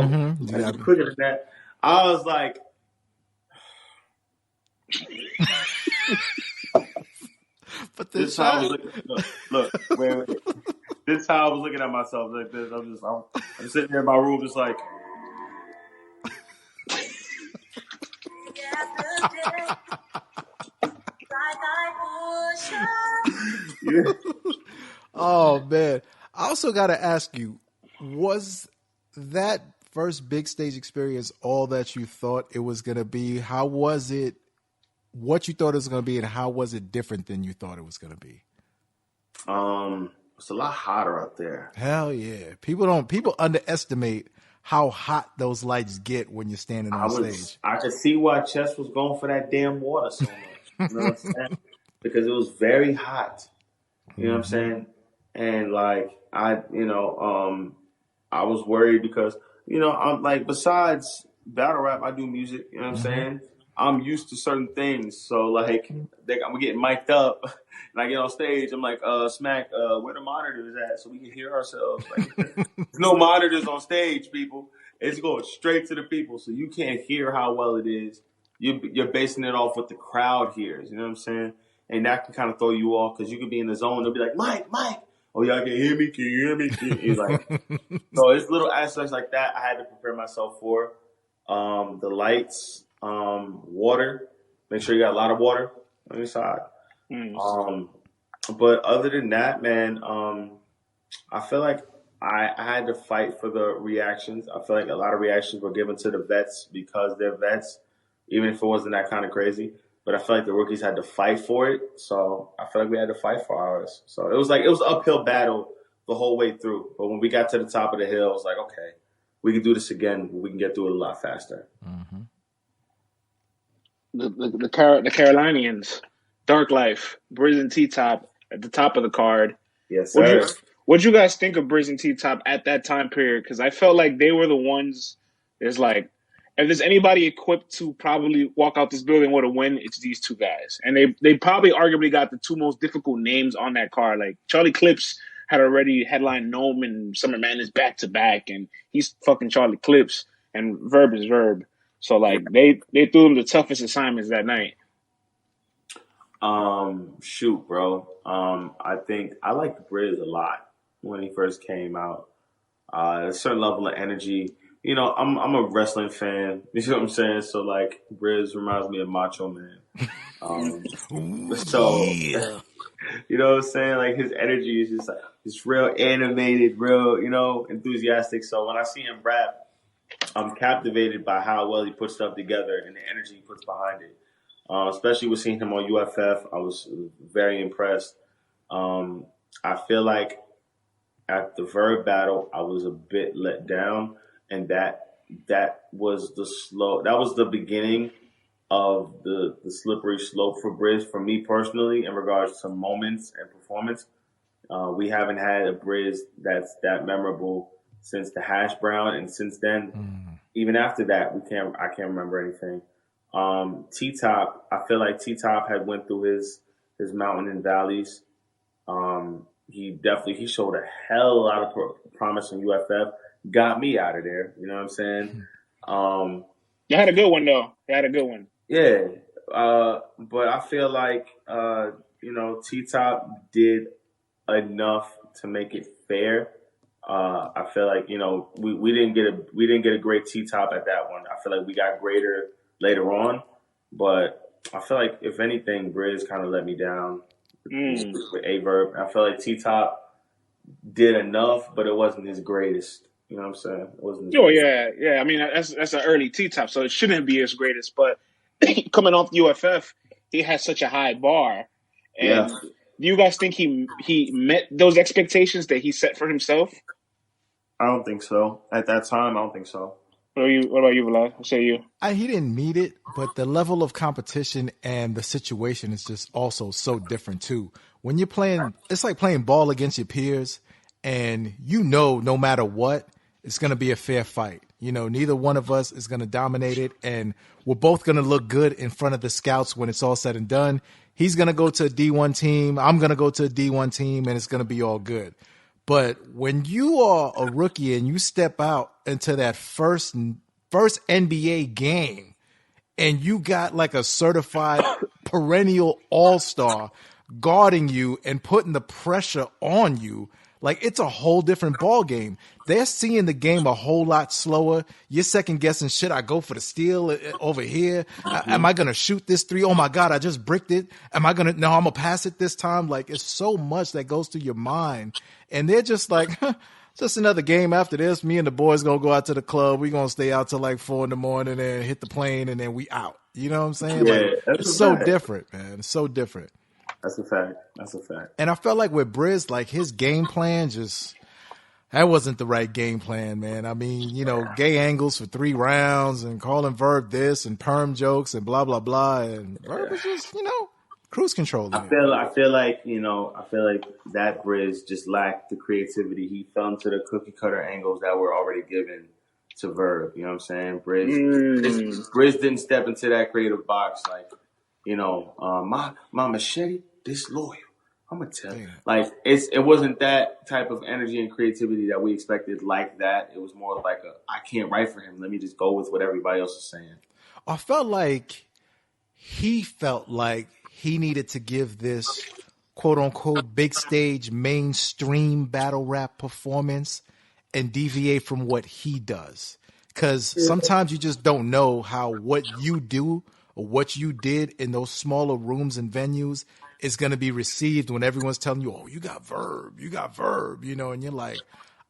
C: got to be quicker than that. I was like,
D: but
C: this is how I was looking. Look, wait. This is how I was looking at myself like this. I'm sitting here in my room, just like.
D: Oh man! I also got to ask you: was that first big stage experience all that you thought it was going to be? How was it? What you thought it was going to be, and how was it different than you thought it was going to be?
C: It's a lot hotter out there.
D: Hell yeah! People underestimate how hot those lights get when you're standing on stage.
C: I could see why Chess was going for that damn water so much. You know what I'm saying? Because it was very hot. You know what I'm saying? And like I was worried because I'm like, besides battle rap, I do music. You know what I'm saying? I'm used to certain things, so like I'm getting mic'd up, and I get on stage. I'm like, Smack, where the monitors at so we can hear ourselves? Like, there's no monitors on stage, people. It's going straight to the people, so you can't hear how well it is. You're basing it off what the crowd hears. You know what I'm saying? And that can kind of throw you off because you could be in the zone. They'll be like, Mike. Oh, y'all can hear me? Can you hear me? He's like, so it's little aspects like that I had to prepare myself for. The lights. Water. Make sure you got a lot of water on your side. But other than that, man, I feel like I had to fight for the reactions. I feel like a lot of reactions were given to the vets because they're vets, even if it wasn't that kind of crazy. But I feel like the rookies had to fight for it. So I feel like we had to fight for ours. So it was an uphill battle the whole way through. But when we got to the top of the hill, it was like, okay, we can do this again. We can get through it a lot faster.
E: The Carolinians, Dark Life, Briz and T-Top at the top of the card.
C: Yes, sir.
E: What'd you guys think of Briz and T-Top at that time period? Because I felt like they were the ones. There's like, if there's anybody equipped to probably walk out this building with a win, it's these two guys. And they probably arguably got the two most difficult names on that card. Like Charlie Clips had already headlined Gnome and Summer Madness back to back, and he's fucking Charlie Clips, and Verb is Verb. So like they threw them the toughest assignments that night.
C: Shoot, bro. I think I liked Briz a lot when he first came out. A certain level of energy. I'm a wrestling fan. You know what I'm saying? So like Briz reminds me of Macho Man.
D: Yeah.
C: You know what I'm saying? Like his energy is just like it's real animated, real, enthusiastic. So when I see him rap, I'm captivated by how well he puts stuff together and the energy he puts behind it. Especially with seeing him on UFF, I was very impressed. I feel like at the Verb battle, I was a bit let down, and that was the beginning of the slippery slope for Briz for me personally in regards to moments and performance. We haven't had a Briz that's that memorable since the Hash Brown, and since then, even after that, I can't remember anything. T-Top, I feel like T-Top had went through his mountain and valleys. he showed a hell of a lot of promise in UFF. Got me out of there. You know what I'm saying?
E: You had a good one though. You had a good one.
C: Yeah. But I feel like T Top did enough to make it fair. I feel like we didn't get a great T Top at that one. I feel like we got greater later on, but I feel like if anything, Briz kind of let me down with Aye Verb. I feel like T Top did enough, but it wasn't his greatest. You know what I'm saying? It wasn't.
E: Yeah. I mean, that's an early T Top, so it shouldn't be his greatest. But coming off UFF, he has such a high bar. And do you guys think he met those expectations that he set for himself?
C: I don't think so. At that time, I don't think so.
E: What about you, Vlad? What say you?
D: He didn't meet it, but the level of competition and the situation is just also so different too. When you're playing, it's like playing ball against your peers, and no matter what, it's going to be a fair fight. Neither one of us is going to dominate it, and we're both going to look good in front of the scouts when it's all said and done. He's going to go to a D1 team. I'm going to go to a D1 team, and it's going to be all good. But when you are a rookie and you step out into that first NBA game and you got like a certified perennial all-star guarding you and putting the pressure on you, like it's a whole different ball game. They're seeing the game a whole lot slower. You're second guessing, should I go for the steal over here? Am I going to shoot this three? Oh my God, I just bricked it. No, I'm going to pass it this time. Like it's so much that goes through your mind. And they're just like, just another game after this. Me and the boys going to go out to the club. We're going to stay out till like 4 a.m. and then hit the plane and then we out. You know what I'm saying?
C: Yeah,
D: like, it's so different, man. It's so different.
C: That's a fact.
D: And I felt like with Briz, like his game plan that wasn't the right game plan, man. I mean, gay angles for 3 rounds and calling Verb this and perm jokes and blah, blah, blah. And Verb was just, cruise control.
C: I feel like that Briz just lacked the creativity. He fell into the cookie cutter angles that were already given to Verb. You know what I'm saying? Briz didn't step into that creative box like, my machete disloyal. I'm gonna tell you, like it wasn't that type of energy and creativity that we expected. Like that, it was more like I can't write for him. Let me just go with what everybody else is saying.
D: I felt like he needed to give this quote unquote big stage mainstream battle rap performance and deviate from what he does. Because sometimes you just don't know how what you do or what you did in those smaller rooms and venues is going to be received when everyone's telling you, oh, you got Verb, and you're like,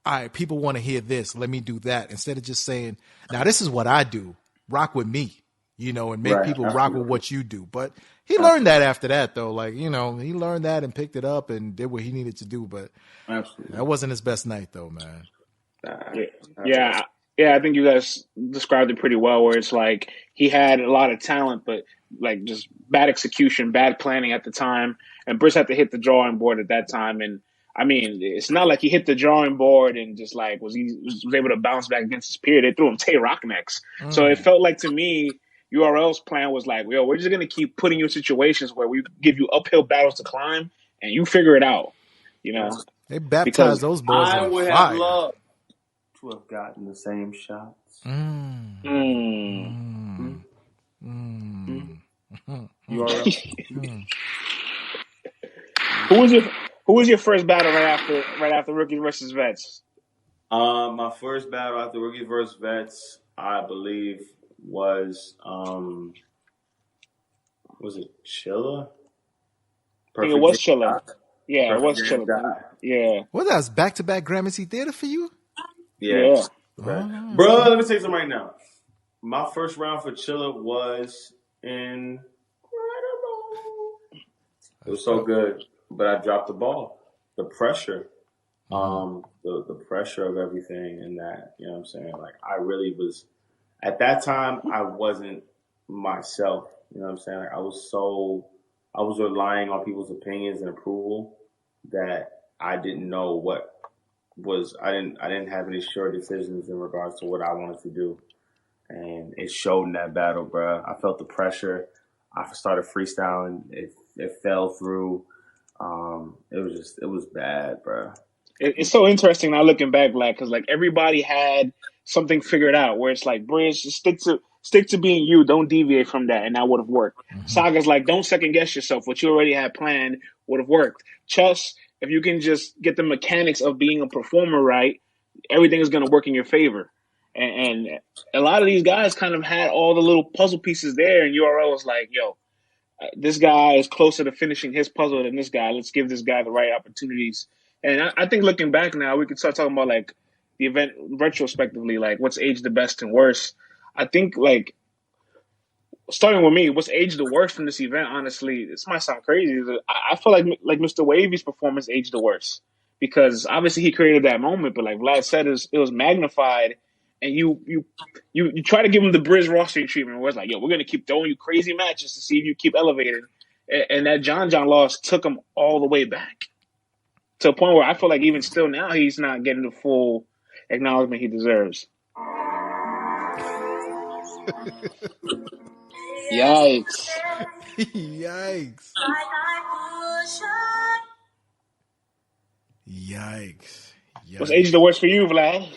D: all right, people want to hear this. Let me do that. Instead of just saying, now this is what I do. Rock with me, and make people rock with what you do. But he learned that after that, though. Like, he learned that and picked it up and did what he needed to do. But that wasn't his best night, though, man.
E: Yeah, I think you guys described it pretty well, where it's like he had a lot of talent, but like just bad execution, bad planning at the time. And Briz had to hit the drawing board at that time. And I mean, it's not like he hit the drawing board and just like was able to bounce back against his peer. They threw him Tay-Rock next. So it felt like to me, URL's plan was like, yo, we're just going to keep putting you in situations where we give you uphill battles to climb and you figure it out.
D: They baptized those boys.
C: I would have loved to have gotten the same shots.
E: Who was your first battle right after Rookies versus Vets?
C: My first battle after Rookies versus Vets, I believe, was it Chilla?
E: I think it was Chilla. Yeah, it was Chilla. Yeah.
D: What, that was back-to-back Gramercy Theater for you?
C: Yeah. Oh. Bro, let me tell you something right now. My first round for Chilla was incredible. It was so good, but I dropped the ball. The pressure, the pressure of everything and that, you know what I'm saying? Like, I really was, at that time, I wasn't myself. You know what I'm saying? Like, I was relying on people's opinions and approval that I didn't know what was, I didn't have any sure decisions in regards to what I wanted to do. And it showed in that battle, bro. I felt the pressure. I started freestyling. It fell through. It was bad, bro.
E: It's so interesting now looking back, like, because like everybody had something figured out where it's like, Briz, just stick to being you, don't deviate from that, and that would have worked. Saga's like, don't second guess yourself. What you already had planned would have worked. Chess, if you can just get the mechanics of being a performer right, everything is going to work in your favor. And a lot of these guys kind of had all the little puzzle pieces there, and URL was like, yo, this guy is closer to finishing his puzzle than this guy. Let's give this guy the right opportunities. And I think looking back now, we could start talking about like the event retrospectively, like what's aged the best and worst. I think like starting with me, what's aged the worst from this event, honestly, this might sound crazy. I feel like Mr. Wavy's performance aged the worst because obviously he created that moment, but like Vlad said, it was magnified. And you try to give him the Briz roster treatment where it's like, yo, we're going to keep throwing you crazy matches to see if you keep elevating. And that John loss took him all the way back to a point where I feel like even still now he's not getting the full acknowledgement he deserves. Yikes.
D: Yikes. Yikes.
E: What's age the worst for you, Vlad?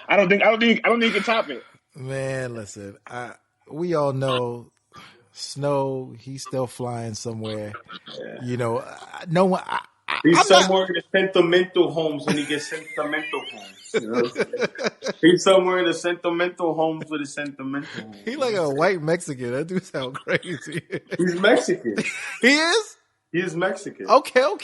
E: I don't think you can top it.
D: Man, listen, we all know Snow, he's still flying somewhere. Yeah. You know, no one.
C: He's somewhere in the sentimental homes when he gets sentimental homes. You know what I'm saying? He's somewhere in the sentimental homes with his sentimental homes.
D: He's like a white Mexican. That dude sound crazy.
C: He's Mexican.
D: He is?
C: He is Mexican.
D: Okay. Yeah.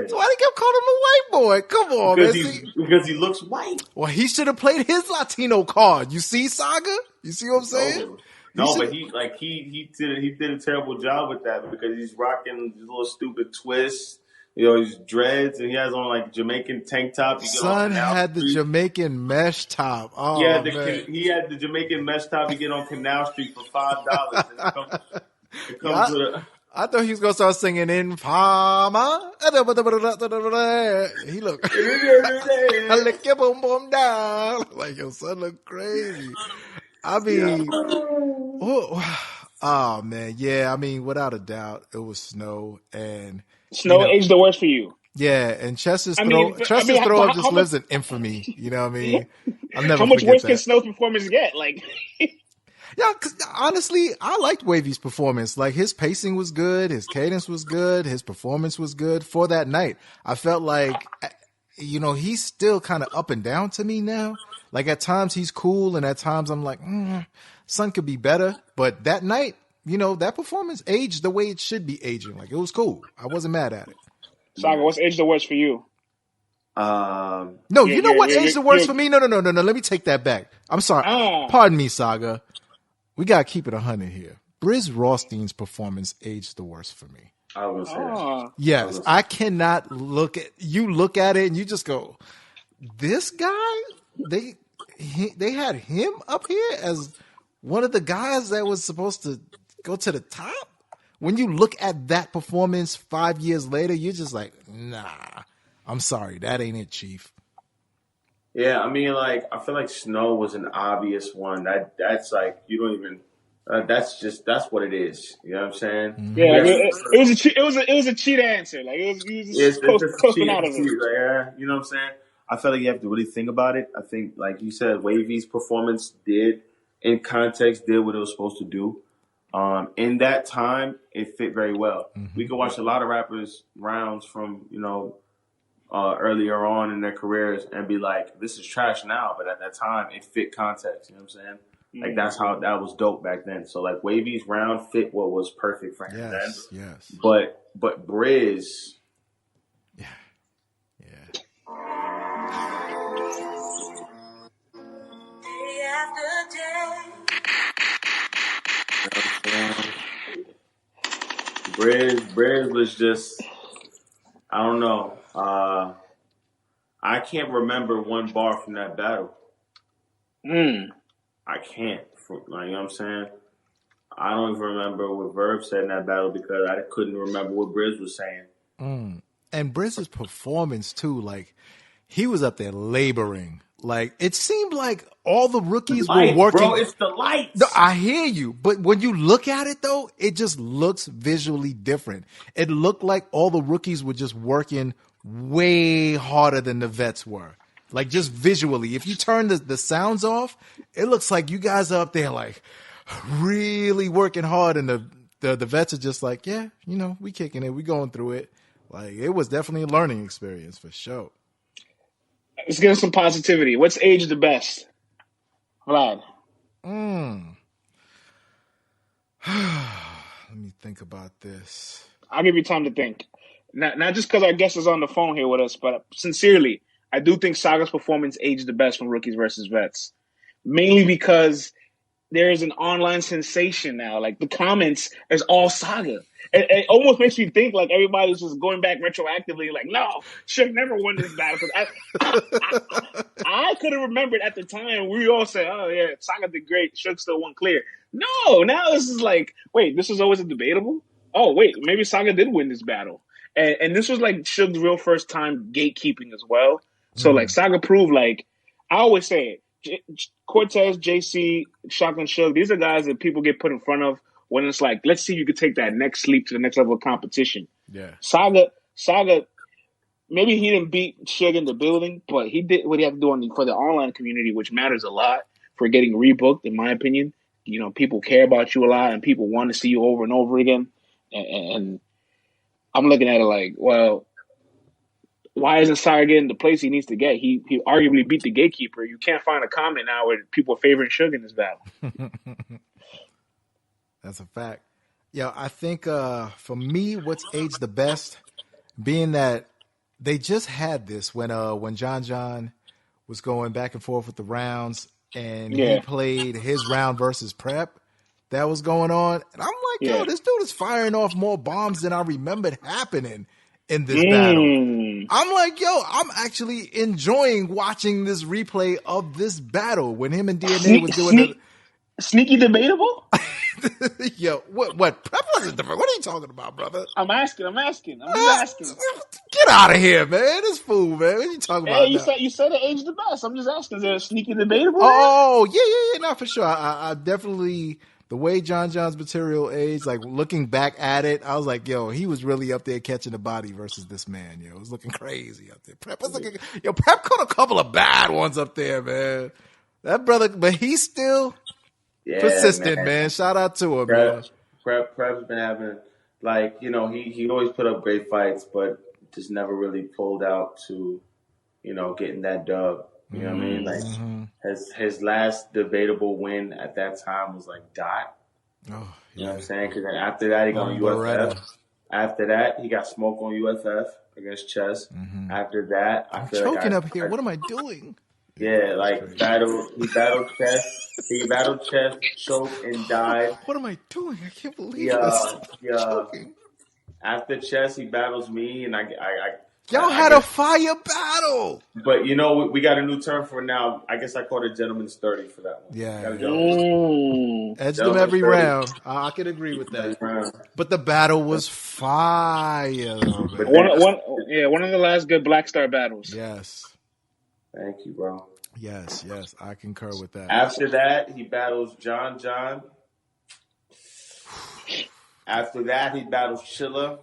D: So why they kept calling him a white boy? Come on,
C: because he looks white.
D: Well, he should have played his Latino card. You see, Saga? You see what I'm saying?
C: But he did a terrible job with that because he's rocking these little stupid twists. You know, he's dreads and he has on like Jamaican tank top.
D: Son had the Jamaican mesh top. Oh,
C: yeah,
D: man.
C: He had the Jamaican mesh top. You get on Canal Street for $5. It comes with a.
D: I thought he was gonna start singing in Palma. He looked. I lick your boom boom down. Like your son look crazy. I mean, oh man, yeah. I mean, without a doubt, it was Snow and
E: Snow aged the worst for you.
D: Yeah, and Chester's throw up just lives in infamy. You know what I mean? I'll never.
E: How much worse can Snow's performance get? Like.
D: Yeah, because honestly, I liked Wavy's performance. Like, his pacing was good, his cadence was good, his performance was good for that night. I felt like, you know, he's still kind of up and down to me now. Like, at times he's cool, and at times I'm like, son could be better. But that night, you know, that performance aged the way it should be aging. Like, it was cool. I wasn't mad at it.
E: Saga, what's aged the worst for you?
D: No, you know what aged the worst for me? No. Let me take that back. I'm sorry. Pardon me, Saga. We got to keep it 100 here. Briz Rothstein's performance aged the worst for me.
C: I was going to say that.
D: Yes, I cannot look at it and you just go, this guy, they had him up here as one of the guys that was supposed to go to the top. When you look at that performance 5 years later, you're just like, nah, I'm sorry. That ain't it, Chief.
C: Yeah, I mean, like, I feel like Snow was an obvious one. That's like, you don't even. That's what it is. You know what I'm saying?
E: Mm-hmm. Yeah, it was a cheat answer. Like, it was just coasting out of it.
C: Like, you know what I'm saying? I feel like you have to really think about it. I think, like you said, Wavy's performance did what it was supposed to do. In that time, it fit very well. Mm-hmm. We could watch a lot of rappers' rounds from, you know, earlier on in their careers and be like, this is trash now, but at that time it fit context. You know what I'm saying? Mm-hmm. Like, that's how that was dope back then. So like Wavy's round fit what was perfect for him then.
D: Yes.
C: But Briz.
D: Yeah.
C: Briz was just, I don't know. I can't remember one bar from that battle. I can't. You know what I'm saying? I don't even remember what Verb said in that battle because I couldn't remember what Briz was saying.
D: And Briz's performance too, like, he was up there laboring Like, it seemed like all the rookies
C: Lights,
D: were working.
C: bro, it's the lights.
D: No, I hear you. But when you look at it, though, it just looks visually different. It looked like all the rookies were just working way harder than the vets were. Like, just visually. If you turn the sounds off, it looks like you guys are up there, like, really working hard. And the vets are just like, yeah, you know, we kicking it. We going through it. Like, it was definitely a learning experience for sure.
E: Let's get some positivity. What's aged the best? Vlad.
D: Let me think about this.
E: I'll give you time to think. Not just because our guest is on the phone here with us, but sincerely, I do think Saga's performance aged the best from rookies versus vets. Mainly because there is an online sensation now. Like, the comments is all Saga. It almost makes me think like everybody's just going back retroactively, like, no, Suge never won this battle. I could have remembered at the time we all said, oh yeah, Saga did great, Suge still won clear. No, now this is like, wait, this was always a debatable? Oh wait, maybe Saga did win this battle. And this was like Suge's real first time gatekeeping as well. So like Saga proved, like, I always say it, Cortez, JC, Shotgun Suge, these are guys that people get put in front of when it's like, let's see if you could take that next leap to the next level of competition.
D: Yeah.
E: Saga, maybe he didn't beat Suge in the building, but he did what he had to do for the online community, which matters a lot for getting rebooked, in my opinion. You know, people care about you a lot and people want to see you over and over again. And I'm looking at it like, well, why isn't Saga getting the place he needs to get? He arguably beat the gatekeeper. You can't find a comment now where people are favoring Suge in this battle.
D: That's a fact. Yeah, I think for me, what's aged the best, being that they just had this when John was going back and forth with the rounds, and he played his round versus Prep that was going on. And I'm like, yo, this dude is firing off more bombs than I remembered happening in this battle. I'm like, yo, I'm actually enjoying watching this replay of this battle when him and DNA was doing it.
E: Sneaky debatable?
D: Yo, what? Prep wasn't different. What are you talking about, brother?
E: I'm asking. I'm just asking.
D: Get out of here, man. This fool, man. What are you talking about?
E: You said it aged the best. I'm just asking. Is there a sneaky debatable?
D: Oh, yeah, no, for sure. I definitely, the way John's material aged, like looking back at it, I was like, yo, he was really up there catching the body versus this man. Yo, it was looking crazy up there. Prep was looking, Prep caught a couple of bad ones up there, man. That brother, but he's still persistent, man. Shout out to him, man.
C: Prep's been having, like, you know, he always put up great fights, but just never really pulled out to, you know, getting that dub. You know what I mean? Like, his last debatable win at that time was like Dot. Oh, you know what I'm saying? Because then after that, he got on UFF. After that, he got smoked on UFF against Chess. After that,
D: I'm choking up here. What am I doing?
C: Yeah, like he battled Chess, choked and died.
D: What am I doing? I can't believe this.
C: Yeah. Choking. After Chess, he battles me, and
D: y'all had a fire battle.
C: But you know, we got a new term for it now. I guess I called it gentleman's 30 for that one.
D: Yeah. Edged them every 30. Round. I could agree with that. But the battle was fire.
E: One of the last good Black Star battles.
D: Yes.
C: Thank you, bro.
D: Yes, I concur with that.
C: After that, he battles John. After that, he battles Chilla.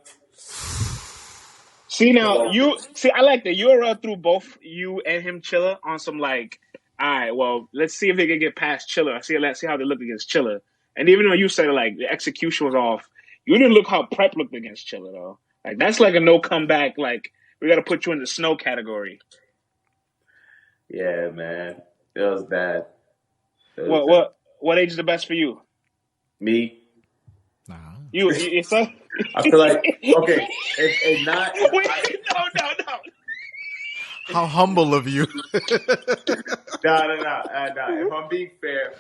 E: See, now, I like that. You're through both you and him, Chilla, on some like, all right, well, let's see if they can get past Chilla. Let's see how they look against Chilla. And even though you said, like, the execution was off, you didn't look how Prep looked against Chilla, though. Like, that's like a no comeback, like, we got to put you in the snow category.
C: Yeah, man. It was bad.
E: What age is the best for you?
C: Me.
D: Nah.
E: You son?
C: I feel like, okay, it's not.
E: Wait, no.
D: How humble of you.
C: No. If I'm being fair,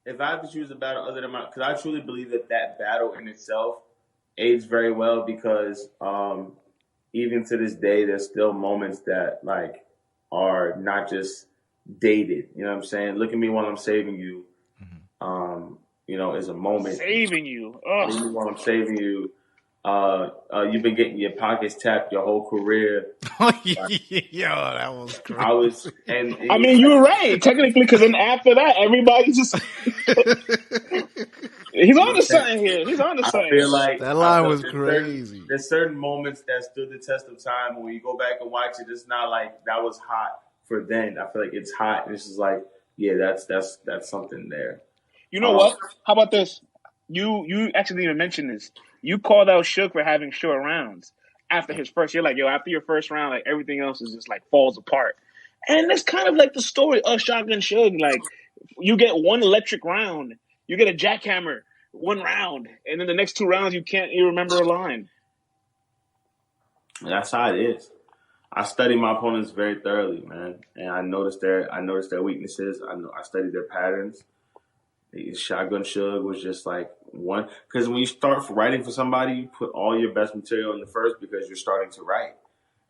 C: if I have to choose a battle other than because I truly believe that battle in itself aged very well because even to this day, there's still moments that like are not just dated. You know what I'm saying? Look at me while I'm saving you. You know, is a moment.
E: Saving you.
C: Look at me while I'm saving you. You've been getting your pockets tapped your whole career.
D: Yo, that was crazy.
C: I was, and
E: I mean, you were right, technically, because then after that, everybody just he's on to something here. He's on to
C: I
E: something.
C: feel like
D: that line was
C: there's
D: crazy.
C: There's certain moments that stood the test of time. When you go back and watch it, it's not like that was hot for then. I feel like it's hot, and it's just like, yeah, that's something there.
E: You know what? How about this? You actually didn't even mention this. You called out Suge for having short rounds after his first. You're like, yo, after your first round, like everything else is just like falls apart. And that's kind of like the story of Shotgun Suge. Like, you get one electric round, you get a jackhammer, 1 round, and then the next 2 rounds you can't even remember a line.
C: And that's how it is. I study my opponents very thoroughly, man, and I noticed their weaknesses. I studied their patterns. Shotgun Suge was just like one, because when you start writing for somebody, you put all your best material in the first because you're starting to write.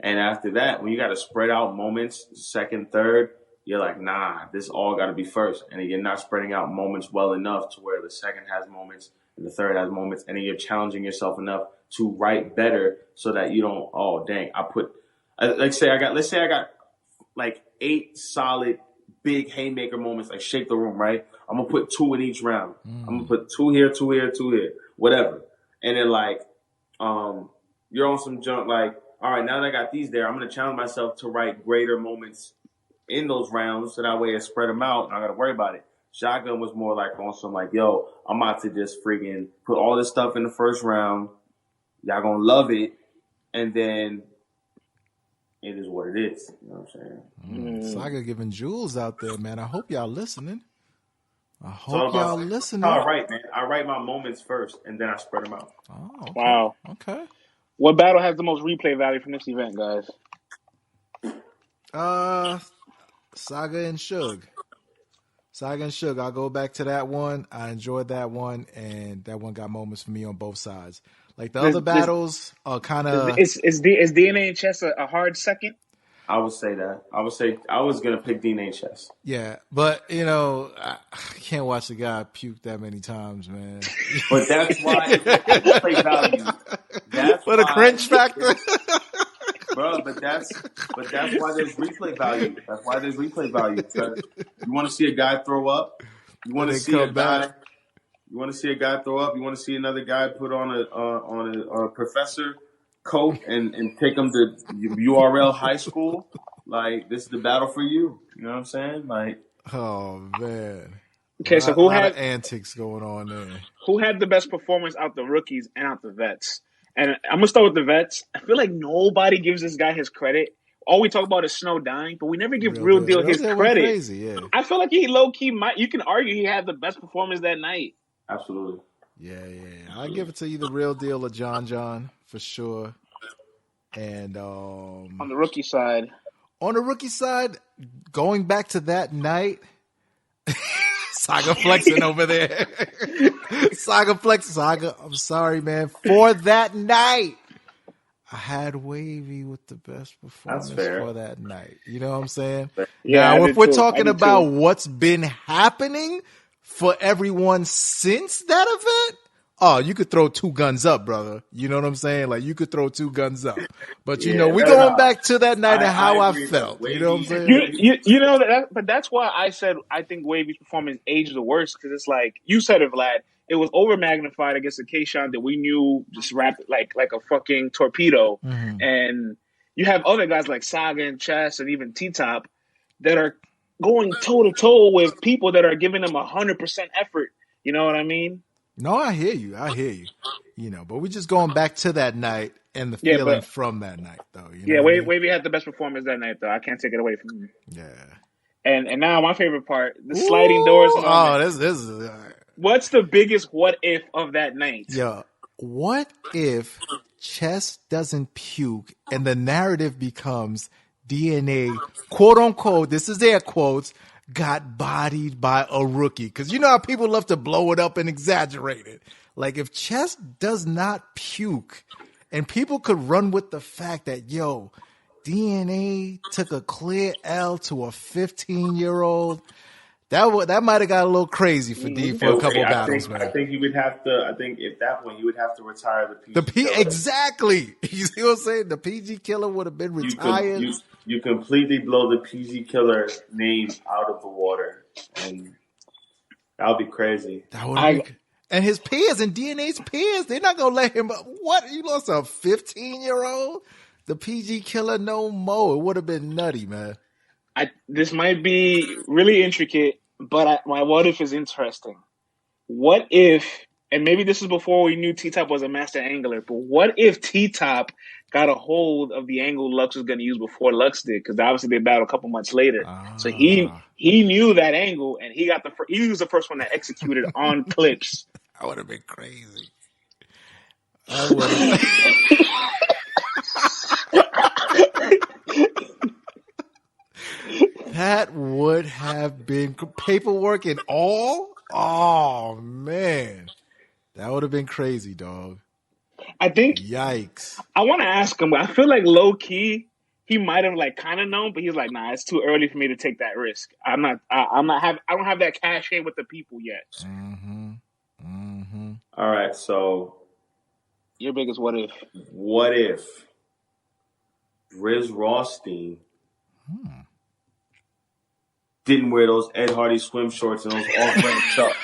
C: And after that, when you got to spread out moments, second, third, you're like, nah, this all got to be first. And you're not spreading out moments well enough to where the second has moments and the third has moments, and then you're challenging yourself enough to write better so that you don't, oh dang, let's say I got like 8 solid big haymaker moments, like shake the room, right? I'm gonna put 2 in each round. I'm gonna put 2 here, 2 here, 2 here, whatever. And then like, you're on some junk like, all right, now that I got these there, I'm gonna challenge myself to write greater moments in those rounds, so that way I spread them out and I gotta worry about it. Shotgun was more like on some like, yo, I'm about to just freaking put all this stuff in the first round. Y'all gonna love it, and then it is what it is. You know what I'm saying?
D: Saga giving jewels out there, man. I hope y'all listening. I hope y'all listening.
C: All right, man. I write my moments first, and then I spread them out.
D: Oh, okay.
E: Wow.
D: Okay.
E: What battle has the most replay value from this event, guys?
D: Saga and Suge. I'll go back to that one. I enjoyed that one, and that one got moments for me on both sides. Like the other battles are kind of.
E: Is DNA and chess a hard second?
C: I would say that. I was gonna pick DNA chess.
D: Yeah, but I can't watch the guy puke that many times, man.
C: But that's why it's replay value. That's
D: for the cringe factor.
C: Bro, but that's why there's replay value. That's why there's replay value. You want to see a guy throw up? You want to see a guy? You want to see a guy throw up? You want to see another guy put on a professor coat and take him to URL high school? Like, this is the battle for you. You know what I'm saying? Like,
D: oh man.
E: Okay, so who had
D: antics going on there?
E: Who had the best performance out the rookies and out the vets? And I'm gonna start with the vets. I feel like nobody gives this guy his credit. All we talk about is Snow dying, but we never give Real Deal his credit.
D: Crazy, yeah.
E: I feel like he low key might. You can argue he had the best performance that night.
C: Absolutely.
D: Yeah. I give it to either Real Deal or John for sure. And
E: on the rookie side,
D: going back to that night. Saga flexing over there. Saga, I'm sorry, man. For that night, I had Wavy with the best performance for that night. You know what I'm saying?
E: Yeah,
D: now, if we're talking about what's been happening for everyone since that event, oh, you could throw 2 guns up, brother. You know what I'm saying? Like, you could throw 2 guns up. But, we're going back to that night and how I felt. You know what I'm saying?
E: You know, but that's why I said I think Wavy's performance aged the worst, because it's like, you said it, Vlad, it was over magnified against a K-Shon that we knew just rapped like a fucking torpedo. Mm-hmm. And you have other guys like Saga and Chess and even T-Top that are going toe-to-toe with people that are giving them 100% effort. You know what I mean?
D: No, I hear you. But we're just going back to that night and the feeling from that night, though.
E: Wavy had the best performance that night, though. I can't take it away from him.
D: Yeah.
E: And now my favorite part, the sliding doors.
D: Oh, this is.
E: What's the biggest what if of that night?
D: Yeah. What if Chess doesn't puke and the narrative becomes DNA, quote unquote, this is air quotes, got bodied by a rookie? Because you know how people love to blow it up and exaggerate it. Like, if Chess does not puke and people could run with the fact that, DNA took a clear L to a 15-year-old, That might have got a little crazy for D for a couple battles, man.
C: I think you would have to. I think at that point you would have to retire the PG Killer.
D: Exactly. You see what I'm saying? The PG Killer would have been retired.
C: You completely blow the PG Killer name out of the water, and that would be crazy.
D: That would be. And his peers and DNA's peers, they're not gonna let him. What? You lost a 15-year-old? The PG Killer no more. It would have been nutty, man.
E: This might be really intricate, but my what if is interesting. What if, and maybe this is before we knew T-Top was a master angler, but what if T-Top got a hold of the angle Lux was going to use before Lux did? Because obviously they battled a couple months later. So he knew that angle, and he was the first one that executed on clips.
D: That would have been crazy. That would have been paperwork and all. Oh man, that would have been crazy, dog.
E: I think.
D: Yikes!
E: I want to ask him, but I feel like low key he might have like kind of known, but he's like, nah, it's too early for me to take that risk. I don't have that cachet with the people yet.
C: All right, so
E: your biggest what if?
C: What if Riz Rothstein didn't wear those Ed Hardy swim shorts and those off-brand chucks?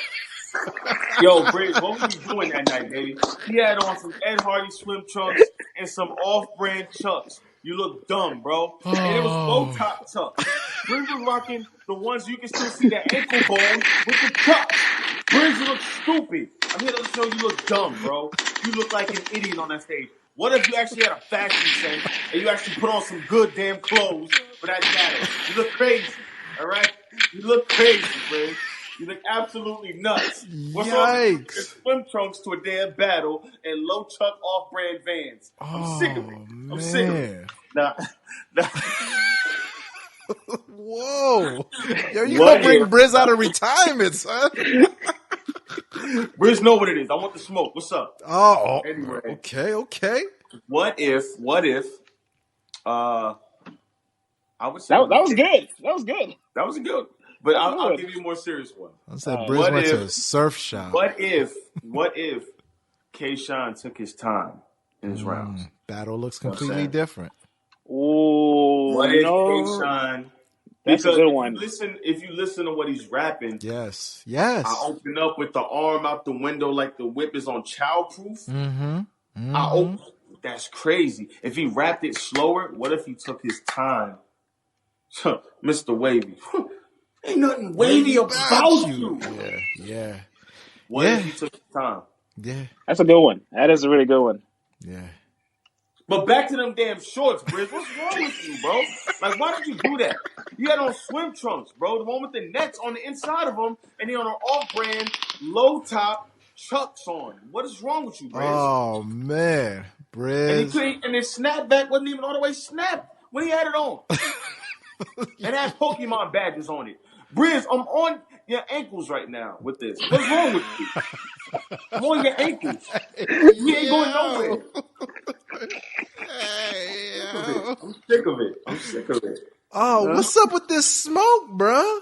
C: Yo, Briz, what were you doing that night, baby? He had on some Ed Hardy swim trunks and some off-brand chucks. You look dumb, bro. And it was low-top chucks. Briz was rocking the ones you can still see the ankle bone with the chucks. Briz, you look stupid. I'm here to show you look dumb, bro. You look like an idiot on that stage. What if you actually had a fashion sense and you actually put on some good damn clothes for that battle? You look crazy, all right? You look crazy, Briz. You look absolutely nuts. What's on swim trunks to a damn battle and low chuck off-brand Vans? I'm sick of it. I'm sick of it. Nah.
D: Whoa. Yo, you gonna bring Briz out of retirement, son.
C: Briz know what it is. I want the smoke. What's up?
D: Anyway. Okay.
C: What if I would say
E: that was good. That was good.
C: That was good. But I'll give you a more serious one.
D: I said Briz went to a surf shop.
C: What if K-Shine took his time in his rounds?
D: Battle looks completely different.
E: Oh,
C: what if K-Shine?
E: That's a good one.
C: If you listen to what he's rapping,
D: yes.
C: I open up with the arm out the window like the whip is on childproof. That's crazy. If he rapped it slower, what if he took his time? Mr. Wavy. Ain't nothing wavy about you.
D: Yeah.
C: What if he took his time?
D: Yeah.
E: That's a good one. That is a really good one.
D: Yeah.
C: But back to them damn shorts, Briz. What's wrong with you, bro? Like, why did you do that? You had on swim trunks, bro. The one with the nets on the inside of them, and he on an off-brand, low-top chucks on. What is wrong with you, Briz?
D: Oh, man. Briz.
C: And his snapback wasn't even all the way snapped when he had it on. And had Pokemon badges on it. Briz, I'm on your ankles right now with this. What's wrong with you? I'm on your ankles. You ain't going nowhere. I'm sick of it.
D: Oh, what's up with this smoke, bro?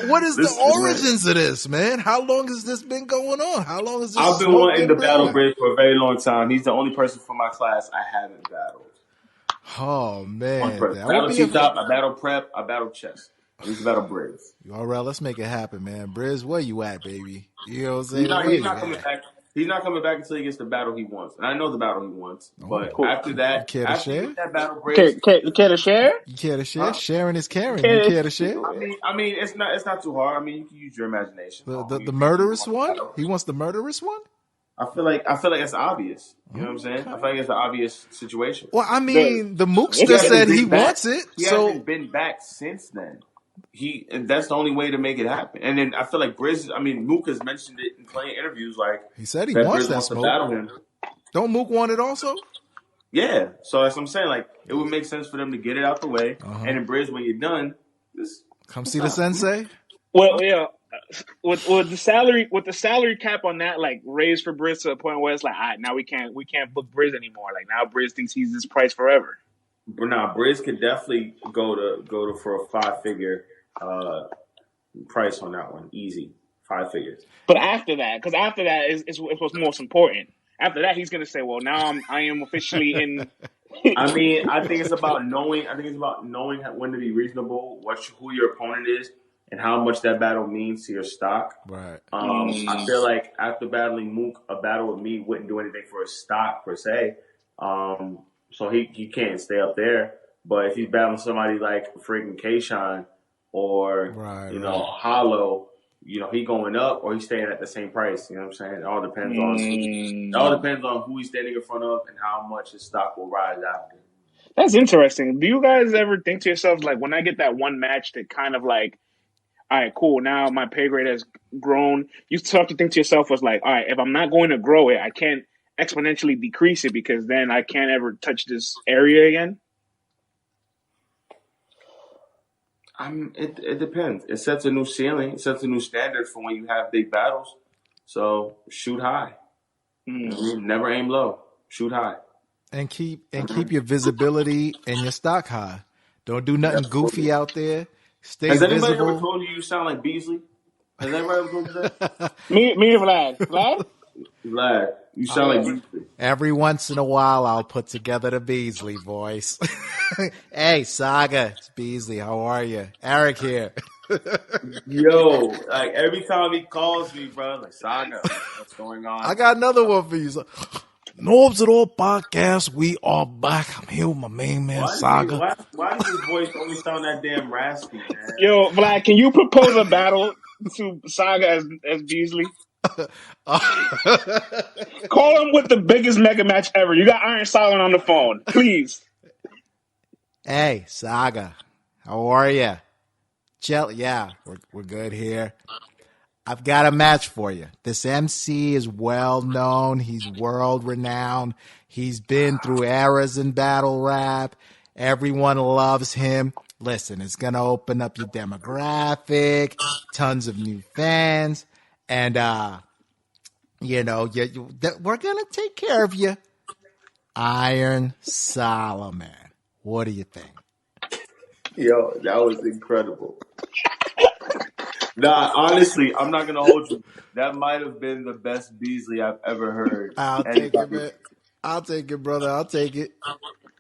D: What is the origins of this, man? How long has this been going on? How long has this
C: I've been wanting to battle Briz for a very long time. He's the only person from my class I haven't battled.
D: Oh, man.
C: Battle T-Top, I battle Prep, I battle Chess. I used to battle Briz.
D: All right, let's make it happen, man. Briz, where you at, baby? You know what I'm saying?
C: He's not coming back. He's not coming back until he gets the battle he wants. And I know the battle he wants. But after that,
D: you care to share?
C: That battle, Briz,
E: you care to share?
D: You care to share? Sharing is caring. You care to share?
C: I mean, it's not too hard. I mean, you can use your imagination.
D: The murderous one? He wants the murderous one?
C: I feel like it's obvious. You know what I'm saying? I feel like it's an obvious situation.
D: Well, I mean, the Mookster said he wants it.
C: He hasn't been back since then. That's the only way to make it happen. And then I feel like Mook has mentioned it in plenty of interviews. Like
D: he said he wants that smoke.
C: To battle him.
D: Don't Mook want it also?
C: Yeah. So that's what I'm saying. Like it would make sense for them to get it out the way, and then Briz, when you're done, just
D: come see the sensei.
E: Well, yeah. With the salary cap on that, like raised for Briz to a point where it's like, all right, now we can't book Briz anymore. Like now Briz thinks he's this price forever.
C: But nah, Briz could definitely go to for a 5-figure price on that one. Easy. 5 figures.
E: But after that, because after that is what's most important. After that, he's gonna say, "Well, now I am officially in."
C: I mean, I think it's about knowing. I think it's about knowing when to be reasonable, who your opponent is, and how much that battle means to your stock.
D: Right.
C: I feel like after battling Mook, a battle with me wouldn't do anything for his stock per se. So he can't stay up there. But if he's battling somebody like freaking Kayshawn or Hollow, he going up or he's staying at the same price. You know what I'm saying? It all depends on who he's standing in front of and how much his stock will rise after.
E: That's interesting. Do you guys ever think to yourselves, like, when I get that one match that kind of like, all right, cool, now my pay grade has grown, you start to think to yourself was like, all right, if I'm not going to grow it, I can't exponentially decrease it because then I can't ever touch this area again?
C: It depends. It sets a new ceiling. It sets a new standard for when you have big battles. So shoot high. Never aim low. Shoot high.
D: And keep your visibility and your stock high. Don't do nothing goofy out there. Stay visible.
C: Has anybody ever told you sound like Beasley? Has anybody ever told you that?
E: Me and Vlad.
C: Vlad, you sound like Beasley.
D: Every once in a while, I'll put together the Beasley voice. Hey, Saga, it's Beasley. How are you? Eric here.
C: Yo, like every time he calls me, bro, like Saga, what's going on?
D: I got another one for you. Norbs at All Podcast. We are back. I'm here with my main man, Saga.
C: Why does his voice always sound that damn raspy, man?
E: Yo, Vlad, can you propose a battle to Saga as Beasley? Call him with the biggest mega match ever. You got Iron Silent on the phone, please.
D: Hey, Saga, how are you? Chill. Yeah, we're good here. I've got a match for you. This MC is well known. He's world renowned. He's been through eras in battle rap. Everyone loves him. Listen, it's going to open up your demographic, tons of new fans, and, we're going to take care of you. Iron Solomon. What do you think?
C: Yo, that was incredible. Nah, honestly, I'm not going to hold you. That might have been the best Beasley I've ever heard.
D: I'll take it, man. I'll take it, brother. I'll take it.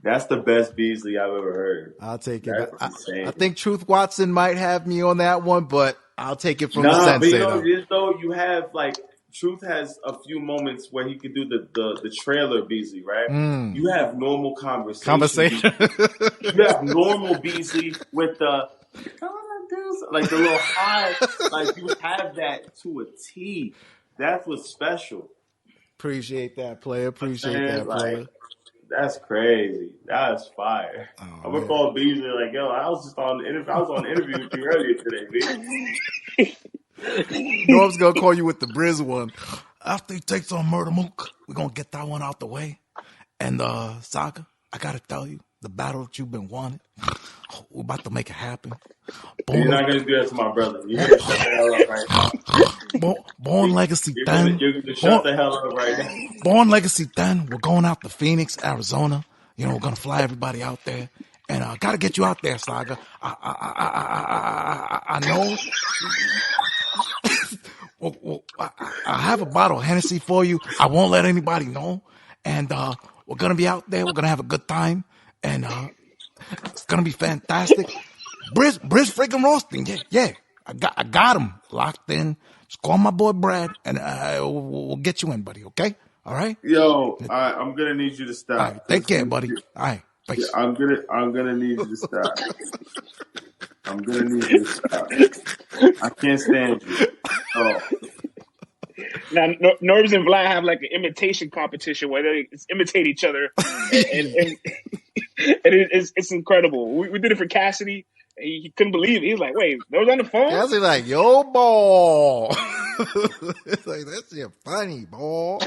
C: That's the best Beasley I've ever heard.
D: I'll take it. I think Truth Watson might have me on that one, but I'll take it from the sensei.
C: Though you have, like, Truth has a few moments where he could do the trailer Beasley, right? You have normal conversation. You have normal Beasley with the like the little high, like you have that to a T. That's what's special.
D: Appreciate that, player. Player.
C: That's crazy. That's fire.
D: Oh,
C: I'm gonna call Beasley like, yo, I was on the interview with you earlier today, B.
D: Norm's gonna call you with the Briz one. After he takes on Murder Mook, we're gonna get that one out the way. And Saga, I gotta tell you, the battle that you've been wanting, we're about to make it happen.
C: You're not gonna do that to my brother. You gotta shut the hell up right now.
D: Born Legacy 10.
C: You're gonna shut the hell up right now.
D: Born Legacy 10. We're going out to Phoenix, Arizona. We're gonna fly everybody out there. And I gotta get you out there, Saga. I know. Well, I have a bottle of Hennessy for you. I won't let anybody know. And we're going to be out there. We're going to have a good time. And it's going to be fantastic. Briz freaking roasting. Yeah. I got him locked in. Just call my boy Brad, and we'll get you in, buddy, okay? All right?
C: Yo, I'm going to need you to stop.
D: All right, take care, buddy. All right, peace.
C: Yeah, I'm gonna need you to stop. I'm gonna need you to stop. I can't stand you. Oh.
E: Now, Norbs and Vlad have like an imitation competition where they imitate each other, and it's incredible. We did it for Cassidy. He couldn't believe it. He was like, "Wait, they was on the phone."
D: Cassidy like, "Yo, boy." It's like, that's your funny, boy.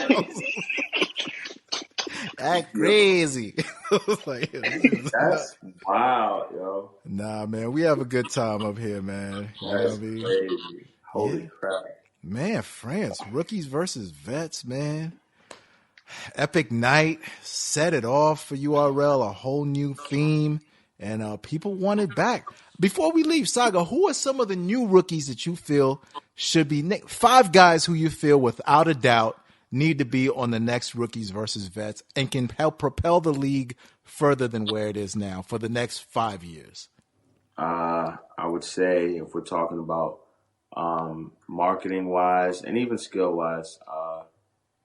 D: That crazy.
C: That's wild, yo.
D: Nah, man, we have a good time up here, man.
C: That's crazy. Holy crap.
D: Man, France, rookies versus vets, man. Epic night, set it off for URL, a whole new theme. and people want it back. Before we leave, Saga, who are some of the new rookies that you feel should be 5 guys who you feel without a doubt need to be on the next Rookies versus Vets and can help propel the league further than where it is now for the next 5 years?
C: I would say if we're talking about marketing wise and even skill wise,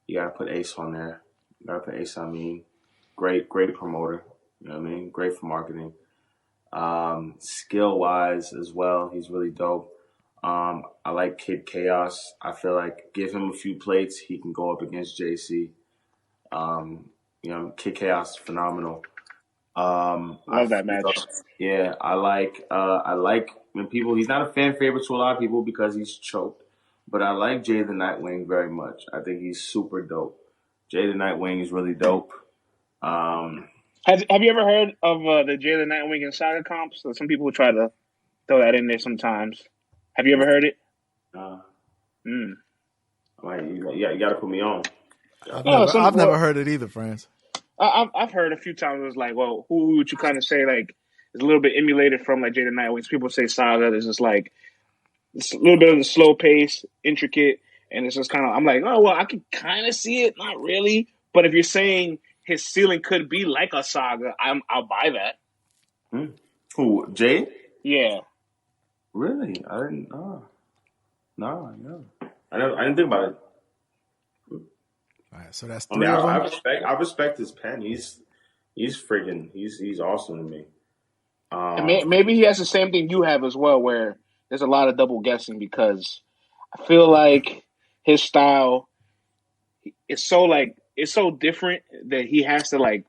C: you gotta put Ace on there. You gotta put Ace on me. Great promoter. You know what I mean? Great for marketing. Skill wise as well, he's really dope. I like Kid Chaos. I feel like give him a few plates, he can go up against JC. Kid Chaos is phenomenal.
E: Love that match.
C: Yeah, I like when people. He's not a fan favorite to a lot of people because he's choked, but I like Jay the Nightwing very much. I think he's super dope. Jay the Nightwing is really dope.
E: Have you ever heard of the Jay the Nightwing and Saga comps? So some people try to throw that in there sometimes. Have you ever heard it?
C: Like, you got to put me on.
D: I've never heard it either, friends.
E: I've heard a few times. It was like, well, who would you kind of say like is a little bit emulated from like Jay the Nightwing? People say Saga. There's just like it's a little bit of the slow pace, intricate, and it's just kind of. I'm like, oh well, I can kind of see it, not really. But if you're saying his ceiling could be like a Saga, I'll buy that.
C: Who, Jay?
E: Yeah.
C: Really? I didn't. No. I didn't think about it.
D: All right, so that's 3 of them.
C: I respect his pen. He's awesome to me.
E: And maybe he has the same thing you have as well, where there's a lot of double guessing because I feel like his style is so different that he has to like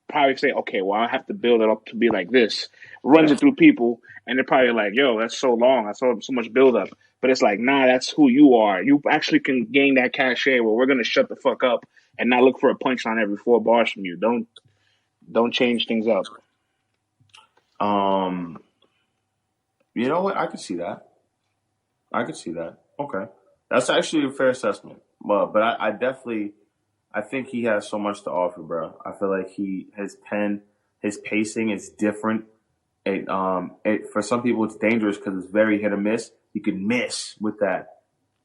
E: probably say, okay, well, I have to build it up to be like this. Runs it through people, and they're probably like, yo, that's so long. I saw so much build up. But it's like, nah, that's who you are. You actually can gain that cachet where we're going to shut the fuck up and not look for a punchline every 4 bars from you. Don't change things up.
C: You know what? I could see that. Okay. That's actually a fair assessment. But I definitely think he has so much to offer, bro. I feel like his pen, his pacing is different. For some people, it's dangerous because it's very hit or miss. You can miss with that.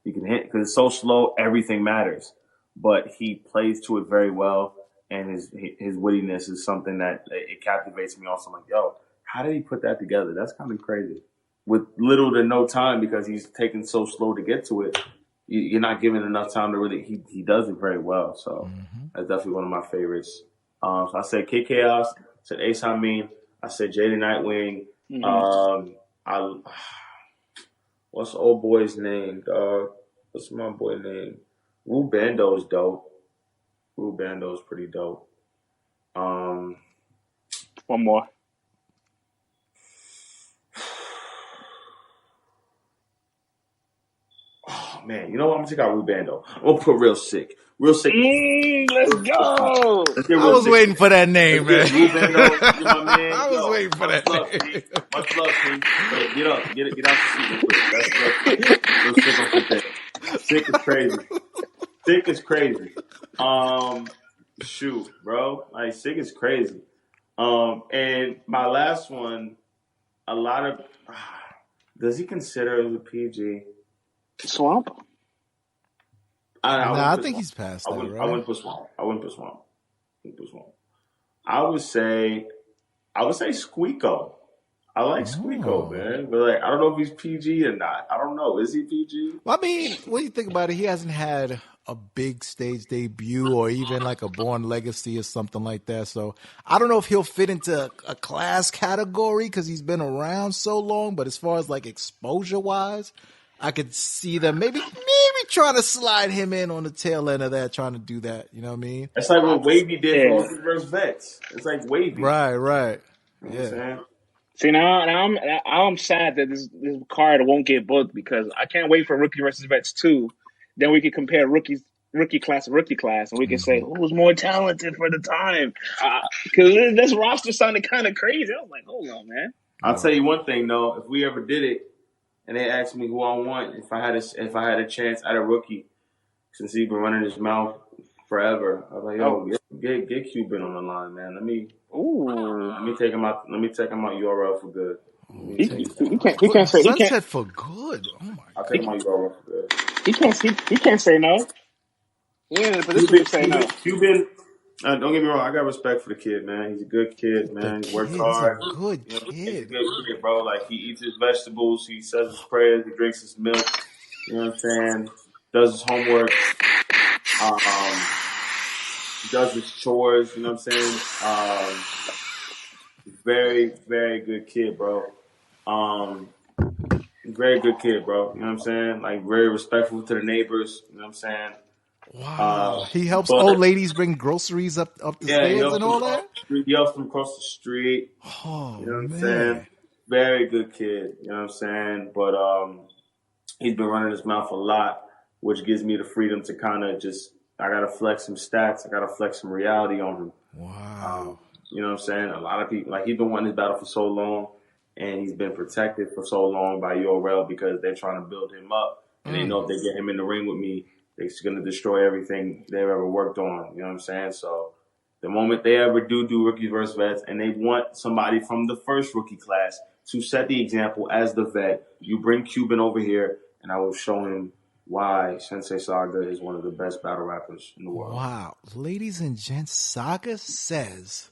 C: You can hit because it's so slow. Everything matters, but he plays to it very well, and his wittiness is something that it captivates me. Also, I'm like, yo, how did he put that together? That's kind of crazy. With little to no time because he's taking so slow to get to it. You're not giving enough time to really. He does it very well. So that's definitely one of my favorites. So I said Kid Chaos. I said Ace Amin. I said Jay the Nightwing. What's the old boy's name, dog? What's my boy name? Wu Bando's dope. Wu Bando's pretty dope.
E: One more.
C: Oh, man. You know what? I'm going to take out Wu Bando. I'm going to put Real Sick. Real Sick.
E: Let's go.
D: I was waiting for that name, man.
C: Wu Bando, you know my man.
D: I was waiting for that
C: name. Much love, King. Get up. Get out the seat real quick. That's Real Sick on there. Sick is crazy. Sick is crazy. Shoot, bro. Like, Sick is crazy. And my last one, a lot of... does he consider it a PG?
E: Swamp?
D: I think he's past that, right?
C: I wouldn't put Swamp. I would say Squeako. I like Squeako, man. But like, I don't know if he's PG or not. I don't know. Is he PG?
D: Well, I mean, when you think about it, he hasn't had a big stage debut or even like a Born Legacy or something like that. So I don't know if he'll fit into a class category because he's been around so long. But as far as like exposure wise, I could see them maybe trying to slide him in on the tail end of that, trying to do that. You know what I mean?
C: It's like what Wavy did for Rookies versus Vets. It's like Wavy.
D: Right.
C: Yeah.
E: See, now I'm sad that this card won't get booked because I can't wait for Rookie versus Vets 2. Then we can compare rookie class, and we can say who was more talented for the time. Because this roster sounded kind of crazy. I was like, hold on, man.
C: I'll tell you one thing though. If we ever did it, and they asked me who I want, if I had a chance at a rookie, since he's been running his mouth forever. I was like, yo, get Cuban on the line, man. Let me take him out. Let me take him out URL for good.
E: He can't say
D: Sunset for good. Oh my!
C: I'll take him out URL for good.
E: He can't say no. He ain't in a position to say no.
C: Cuban. Don't get me wrong. I got respect for the kid, man. He's a good kid, man. He works hard.
D: He's a good
C: He's
D: kid.
C: a good kid, bro. Like, he eats his vegetables. He says his prayers. He drinks his milk. You know what I'm saying? Does his homework. Does his chores. You know what I'm saying? Very, very good kid, bro. Very good kid, bro. You know what I'm saying? Like, very respectful to the neighbors. You know what I'm saying?
D: Wow. He helps old ladies bring groceries up the stairs and all that?
C: He helps them cross the street.
D: Oh,
C: you know what
D: man.
C: I'm saying? Very good kid. You know what I'm saying? But he's been running his mouth a lot, which gives me the freedom to kind of just, I got to flex some stats. I got to flex some reality on him.
D: Wow.
C: You know what I'm saying? A lot of people, like, he's been wanting this battle for so long, and he's been protected for so long by URL because they're trying to build him up. And they know if they get him in the ring with me, it's going to destroy everything they've ever worked on. You know what I'm saying? So the moment they ever do rookies versus vets, and they want somebody from the first rookie class to set the example as the vet, you bring Cuban over here, and I will show him why Sensei Saga is one of the best battle rappers in the world.
D: Wow. Ladies and gents, Saga says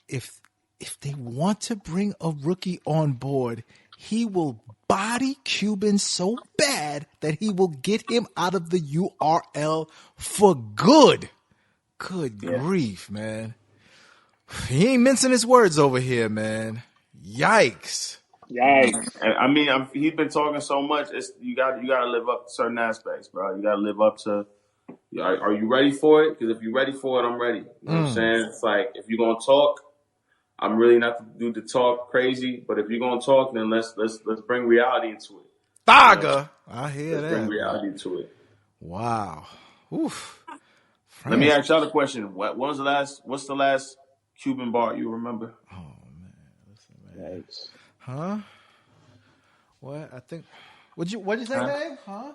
D: if they want to bring a rookie on board, he will body Cuban so bad that he will get him out of the URL for good. Good grief, man. He ain't mincing his words over here, man. Yikes.
C: I mean, he's been talking so much. You got to live up to certain aspects, bro. You got to live up to. Are you ready for it? Because if you're ready for it, I'm ready. You know what I'm saying? It's like, if you're gonna talk, I'm really not to do the talk crazy. But if you're gonna talk, then let's bring reality into it.
D: Saga, I hear that.
C: Bring reality to it.
D: Wow. Oof.
C: Let me ask y'all the question. What's the last Cuban bar you remember?
D: Oh man, listen, man. Huh? What? I think. What'd you say, man? Huh?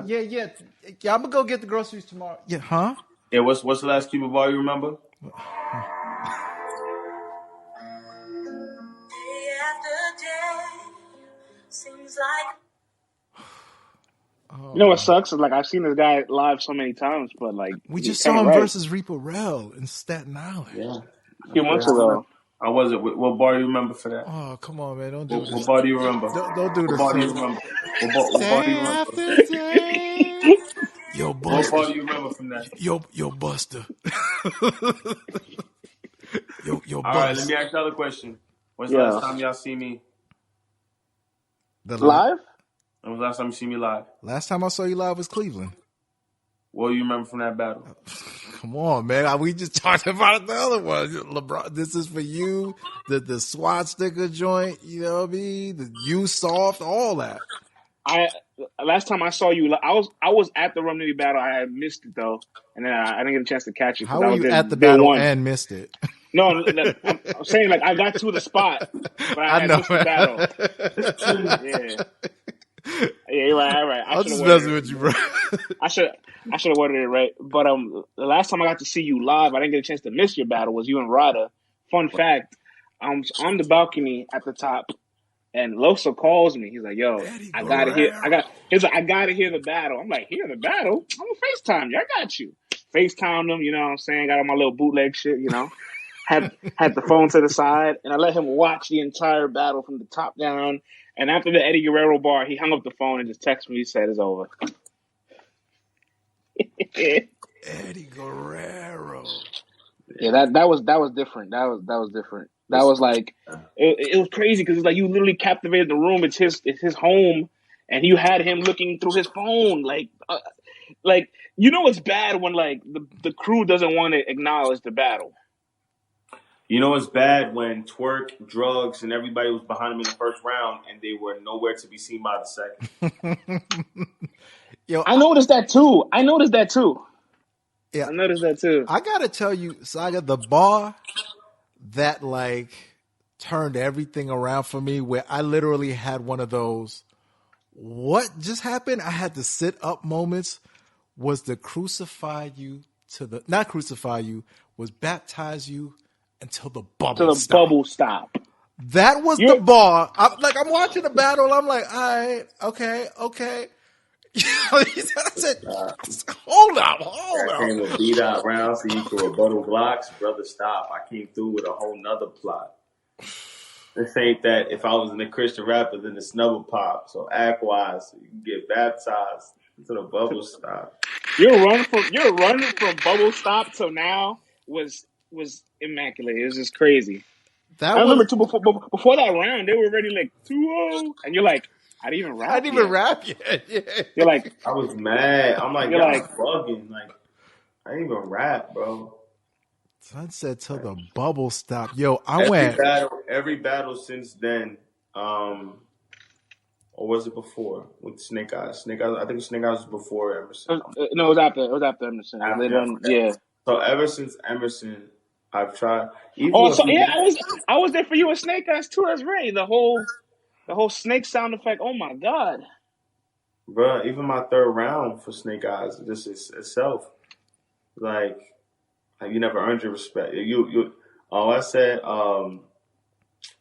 D: Yeah. I'm gonna go get the groceries tomorrow. Yeah. Huh?
C: Yeah. What's the last Cuban bar you remember?
F: Seems like.
E: You know what sucks is, like, I've seen this guy live so many times, but like
D: we just saw him versus Reaper Rel in Staten Island.
C: Yeah.
E: A few months ago.
C: How was it? What bar do you remember for that?
D: Oh, come on, man! Don't do this.
C: What bar do you remember?
D: Don't do this.
C: What bar do you remember? What bar do you remember?
D: Yo, Buster.
C: What bar do you remember from that?
D: Yo, Buster. yo,
C: All
D: Buster.
C: right, let me ask y'all a question. When's the last time y'all see me?
E: Live?
C: When was the last time you see me live?
D: Last time I saw you live was Cleveland.
C: What do you remember from that battle?
D: Come on, man. We just talked about the other one. LeBron, this is for you. The SWAT sticker joint, you know what I mean? The U soft, all that.
E: Last time I saw you, I was at the Rum Nitty battle. I had missed it though, and then I didn't get a chance to catch it.
D: How were you at the battle and missed it?
E: No, I'm saying, like, I got to the spot, but I missed the battle. Yeah, you're right.
D: I was just messing with you, bro.
E: I should have worded it right. But the last time I got to see you live, I didn't get a chance to miss your battle. Was you and Rada? Fun fact: I was on the balcony at the top, and Loso calls me. He's like, "Yo, I gotta hear. He's like, I gotta hear the battle." I'm like, "Hear the battle? I'm gonna FaceTime you. I got you." FaceTime them. You know what I'm saying? Got on my little bootleg shit. You know. Had the phone to the side, and I let him watch the entire battle from the top down. And after the Eddie Guerrero bar, he hung up the phone and just texted me. He said, "It's over."
D: Eddie Guerrero.
E: Yeah, that was different. That was different. That was like it was crazy because it's like you literally captivated the room. It's his home, and you had him looking through his phone. Like you know it's bad when like the crew doesn't want to acknowledge the battle.
C: You know it's bad when Twerk, Drugs, and everybody was behind him in the first round, and they were nowhere to be seen by the second.
D: Yo,
E: I noticed that too. Yeah, I noticed that too.
D: I gotta tell you, Saga, the bar that like turned everything around for me, where I literally had one of those, what just happened? I had to sit up moments, was to crucify you not crucify you, was baptize you until the bubble
E: To the
D: stopped.
E: bubble stop.
D: That was the bar. I'm watching the battle. I'm like, all right, okay. I said, hold up.
C: I came with beat out rounds so you could rebuttal blocks. Brother, stop. I came through with a whole nother plot. This ain't that if I was in a Christian rapper, then the snubble pop. So act wise, so you can get baptized until the bubble stop.
E: Your run from bubble stop till now was immaculate. It was just crazy. I remember too before that round, they were already like 2-0, and you're like, I didn't even rap yet.
D: Yeah.
E: You're like,
C: I was mad. I'm like, y'all bugging. Like, I didn't even rap, bro.
D: Sunset till the bubble stopped. Yo,
C: every battle since then, or was it before with Snake Eyes? I think Snake Eyes was before Emerson.
E: No, it was after Emerson.
C: So ever since Emerson, I've tried.
E: I was there for you with Snake Eyes too. That's right. The whole snake sound effect. Oh my god,
C: bro! Even my third round for Snake Eyes, this is itself. Like you never earned your respect. I said,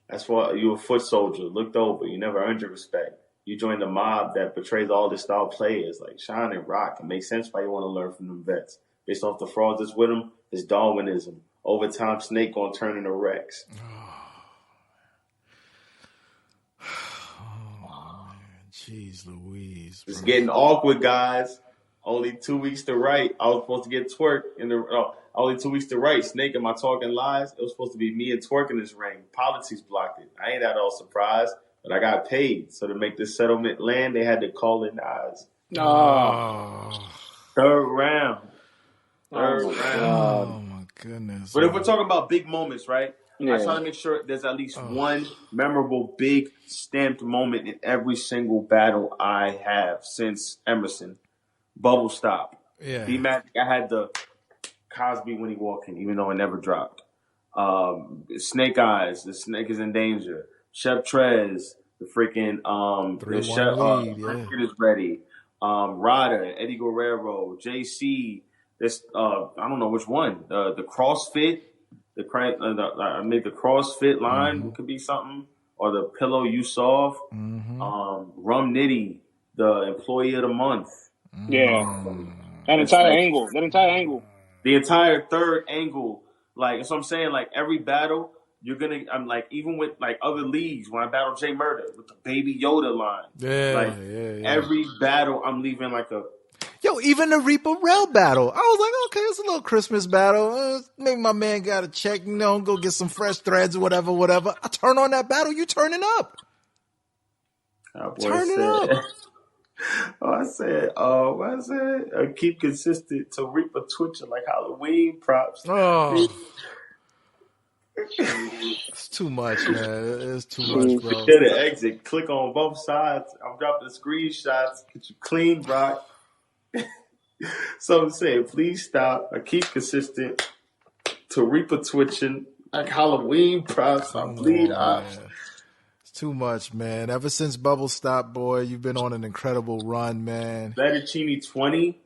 C: as for you a foot soldier, looked over. You never earned your respect. You joined the mob that betrays all the star players like Shine and Rock. It makes sense why you want to learn from them vets. Based off the frauds that's with them, it's Darwinism. Over time, Snake gonna turn into Rex.
D: Oh, man. Jeez Louise.
C: It's getting awkward, guys. Only 2 weeks to write. I was supposed to get Twerk in the only 2 weeks to write. Snake, am I talking lies? It was supposed to be me and Twerk in this ring. Politics blocked it. I ain't at all surprised, but I got paid. So to make this settlement land, they had to call in eyes. Third round.
D: Oh my goodness.
C: But if we're talking about big moments, right? Yeah. I try to make sure there's at least one memorable, big, stamped moment in every single battle I have since Emerson. Bubble stop.
D: Yeah.
C: D-Mac, I had the Cosby when he walked in, even though it never dropped. Snake Eyes, the Snake is in danger. Chef Trez, the freaking is ready. Rada, Eddie Guerrero, JC. This I don't know which one. The CrossFit, I made the CrossFit line could be something, or the Pillow You Soft. Rum Nitty, the Employee of the Month.
E: Yeah, that entire angle.
C: The entire third angle. Like, that's what I'm saying. Like, every battle, I'm like, even with like other leagues, when I battle Jay Murder with the Baby Yoda line. Every battle, I'm leaving like a.
D: Yo, even the Reaper Rail battle. I was like, okay, it's a little Christmas battle. Maybe my man got a check, go get some fresh threads or whatever. I turn on that battle, you turning up. Turn it up.
C: I said, keep consistent to Reaper twitching like Halloween props.
D: It's too much, man. It's too much, bro.
C: Get an exit. Click on both sides. I'm dropping screenshots. Get you clean, Brock. So I'm saying, please stop. I keep consistent to Reaper twitching like Halloween props. I bleed ops.
D: It's too much, man. Ever since Bubble Stop, boy, you've been on an incredible run, man.
C: Fettuccine 20.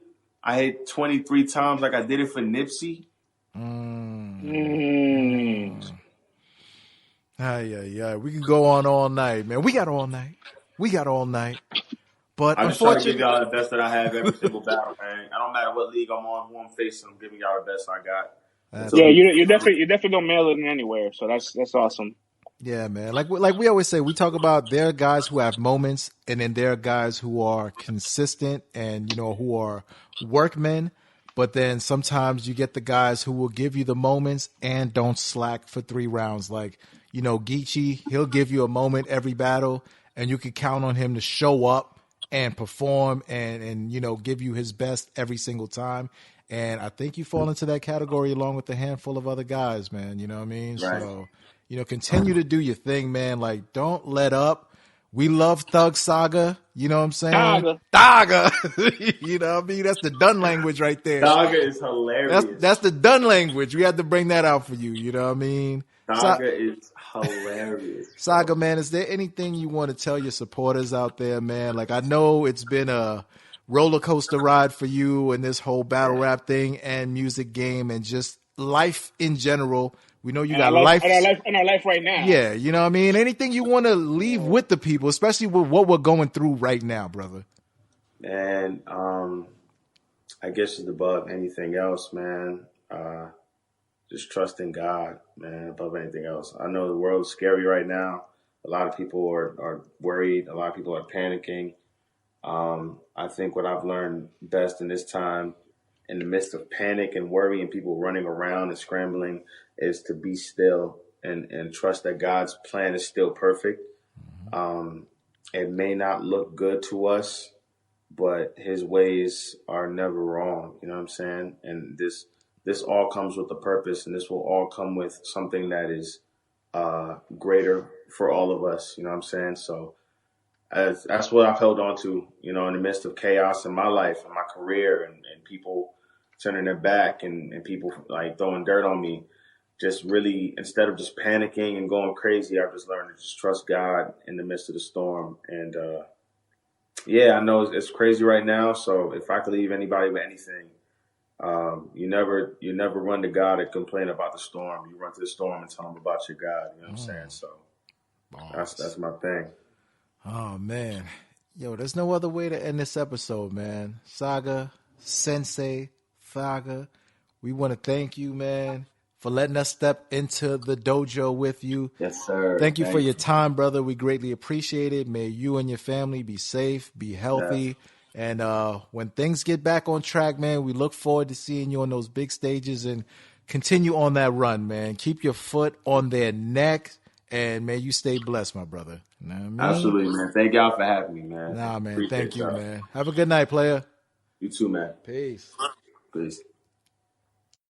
C: I hit 23 times like I did it for Nipsey.
D: We can go on all night, man. We got all night. But
C: I just try to give y'all the best that I have every single battle, man. I don't matter what league I'm on, who I'm facing, I'm giving y'all the best I got.
E: You definitely don't mail it in anywhere, so that's awesome.
D: Yeah, man. Like we always say, we talk about there are guys who have moments, and then there are guys who are consistent and who are workmen. But then sometimes you get the guys who will give you the moments and don't slack for 3 rounds. Like Geechee, he'll give you a moment every battle, and you can count on him to show up and perform and give you his best every single time. And I think you fall into that category along with a handful of other guys, man. You know what I mean? Right. So, continue to do your thing, man. Like, don't let up. We love Thug Saga. You know what I'm saying? Saga. You know what I mean? That's the done language right there.
C: Saga is hilarious.
D: That's the done language. We had to bring that out for you. You know what I mean?
C: Saga is hilarious.
D: Saga, man, is there anything you want to tell your supporters out there, man? Like, I know it's been a roller coaster ride for you and this whole battle rap thing and music game and just life in general. We know you
E: And
D: got life.
E: and our life right now.
D: Yeah, you know what I mean? Anything you want to leave with the people, especially with what we're going through right now, brother.
C: And I guess it's above anything else, man. Just trusting God, man, above anything else. I know the world's scary right now. A lot of people are worried. A lot of people are panicking. I think what I've learned best in this time, in the midst of panic and worry and people running around and scrambling, is to be still and trust that God's plan is still perfect. It may not look good to us, but his ways are never wrong. You know what I'm saying? And this all comes with a purpose, and this will all come with something that is greater for all of us. You know what I'm saying? So that's what I've held on to, you know, in the midst of chaos in my life and my career and people turning their back and people like throwing dirt on me. Just really, instead of just panicking and going crazy, I've just learned to just trust God in the midst of the storm. And yeah, I know it's crazy right now. So if I could leave anybody with anything, you never run to God and complain about the storm. You run to the storm and tell him about your God. You know what I'm saying? So that's my thing.
D: Oh, man. Yo, there's no other way to end this episode, man. Saga, Sensei, Saga, we want to thank you, man, for letting us step into the dojo with you.
C: Yes, sir.
D: Thank you for your time, brother. We greatly appreciate it. May you and your family be safe, be healthy. Yeah. And when things get back on track, man, we look forward to seeing you on those big stages and continue on that run, man. Keep your foot on their neck. And may you stay blessed, my brother. You know what I mean?
C: Absolutely, man. Thank y'all for having me, man.
D: Nah, man.
C: Appreciate
D: Thank you,
C: y'all.
D: man. Have a good night, player.
C: You too, man.
D: Peace.
C: Peace.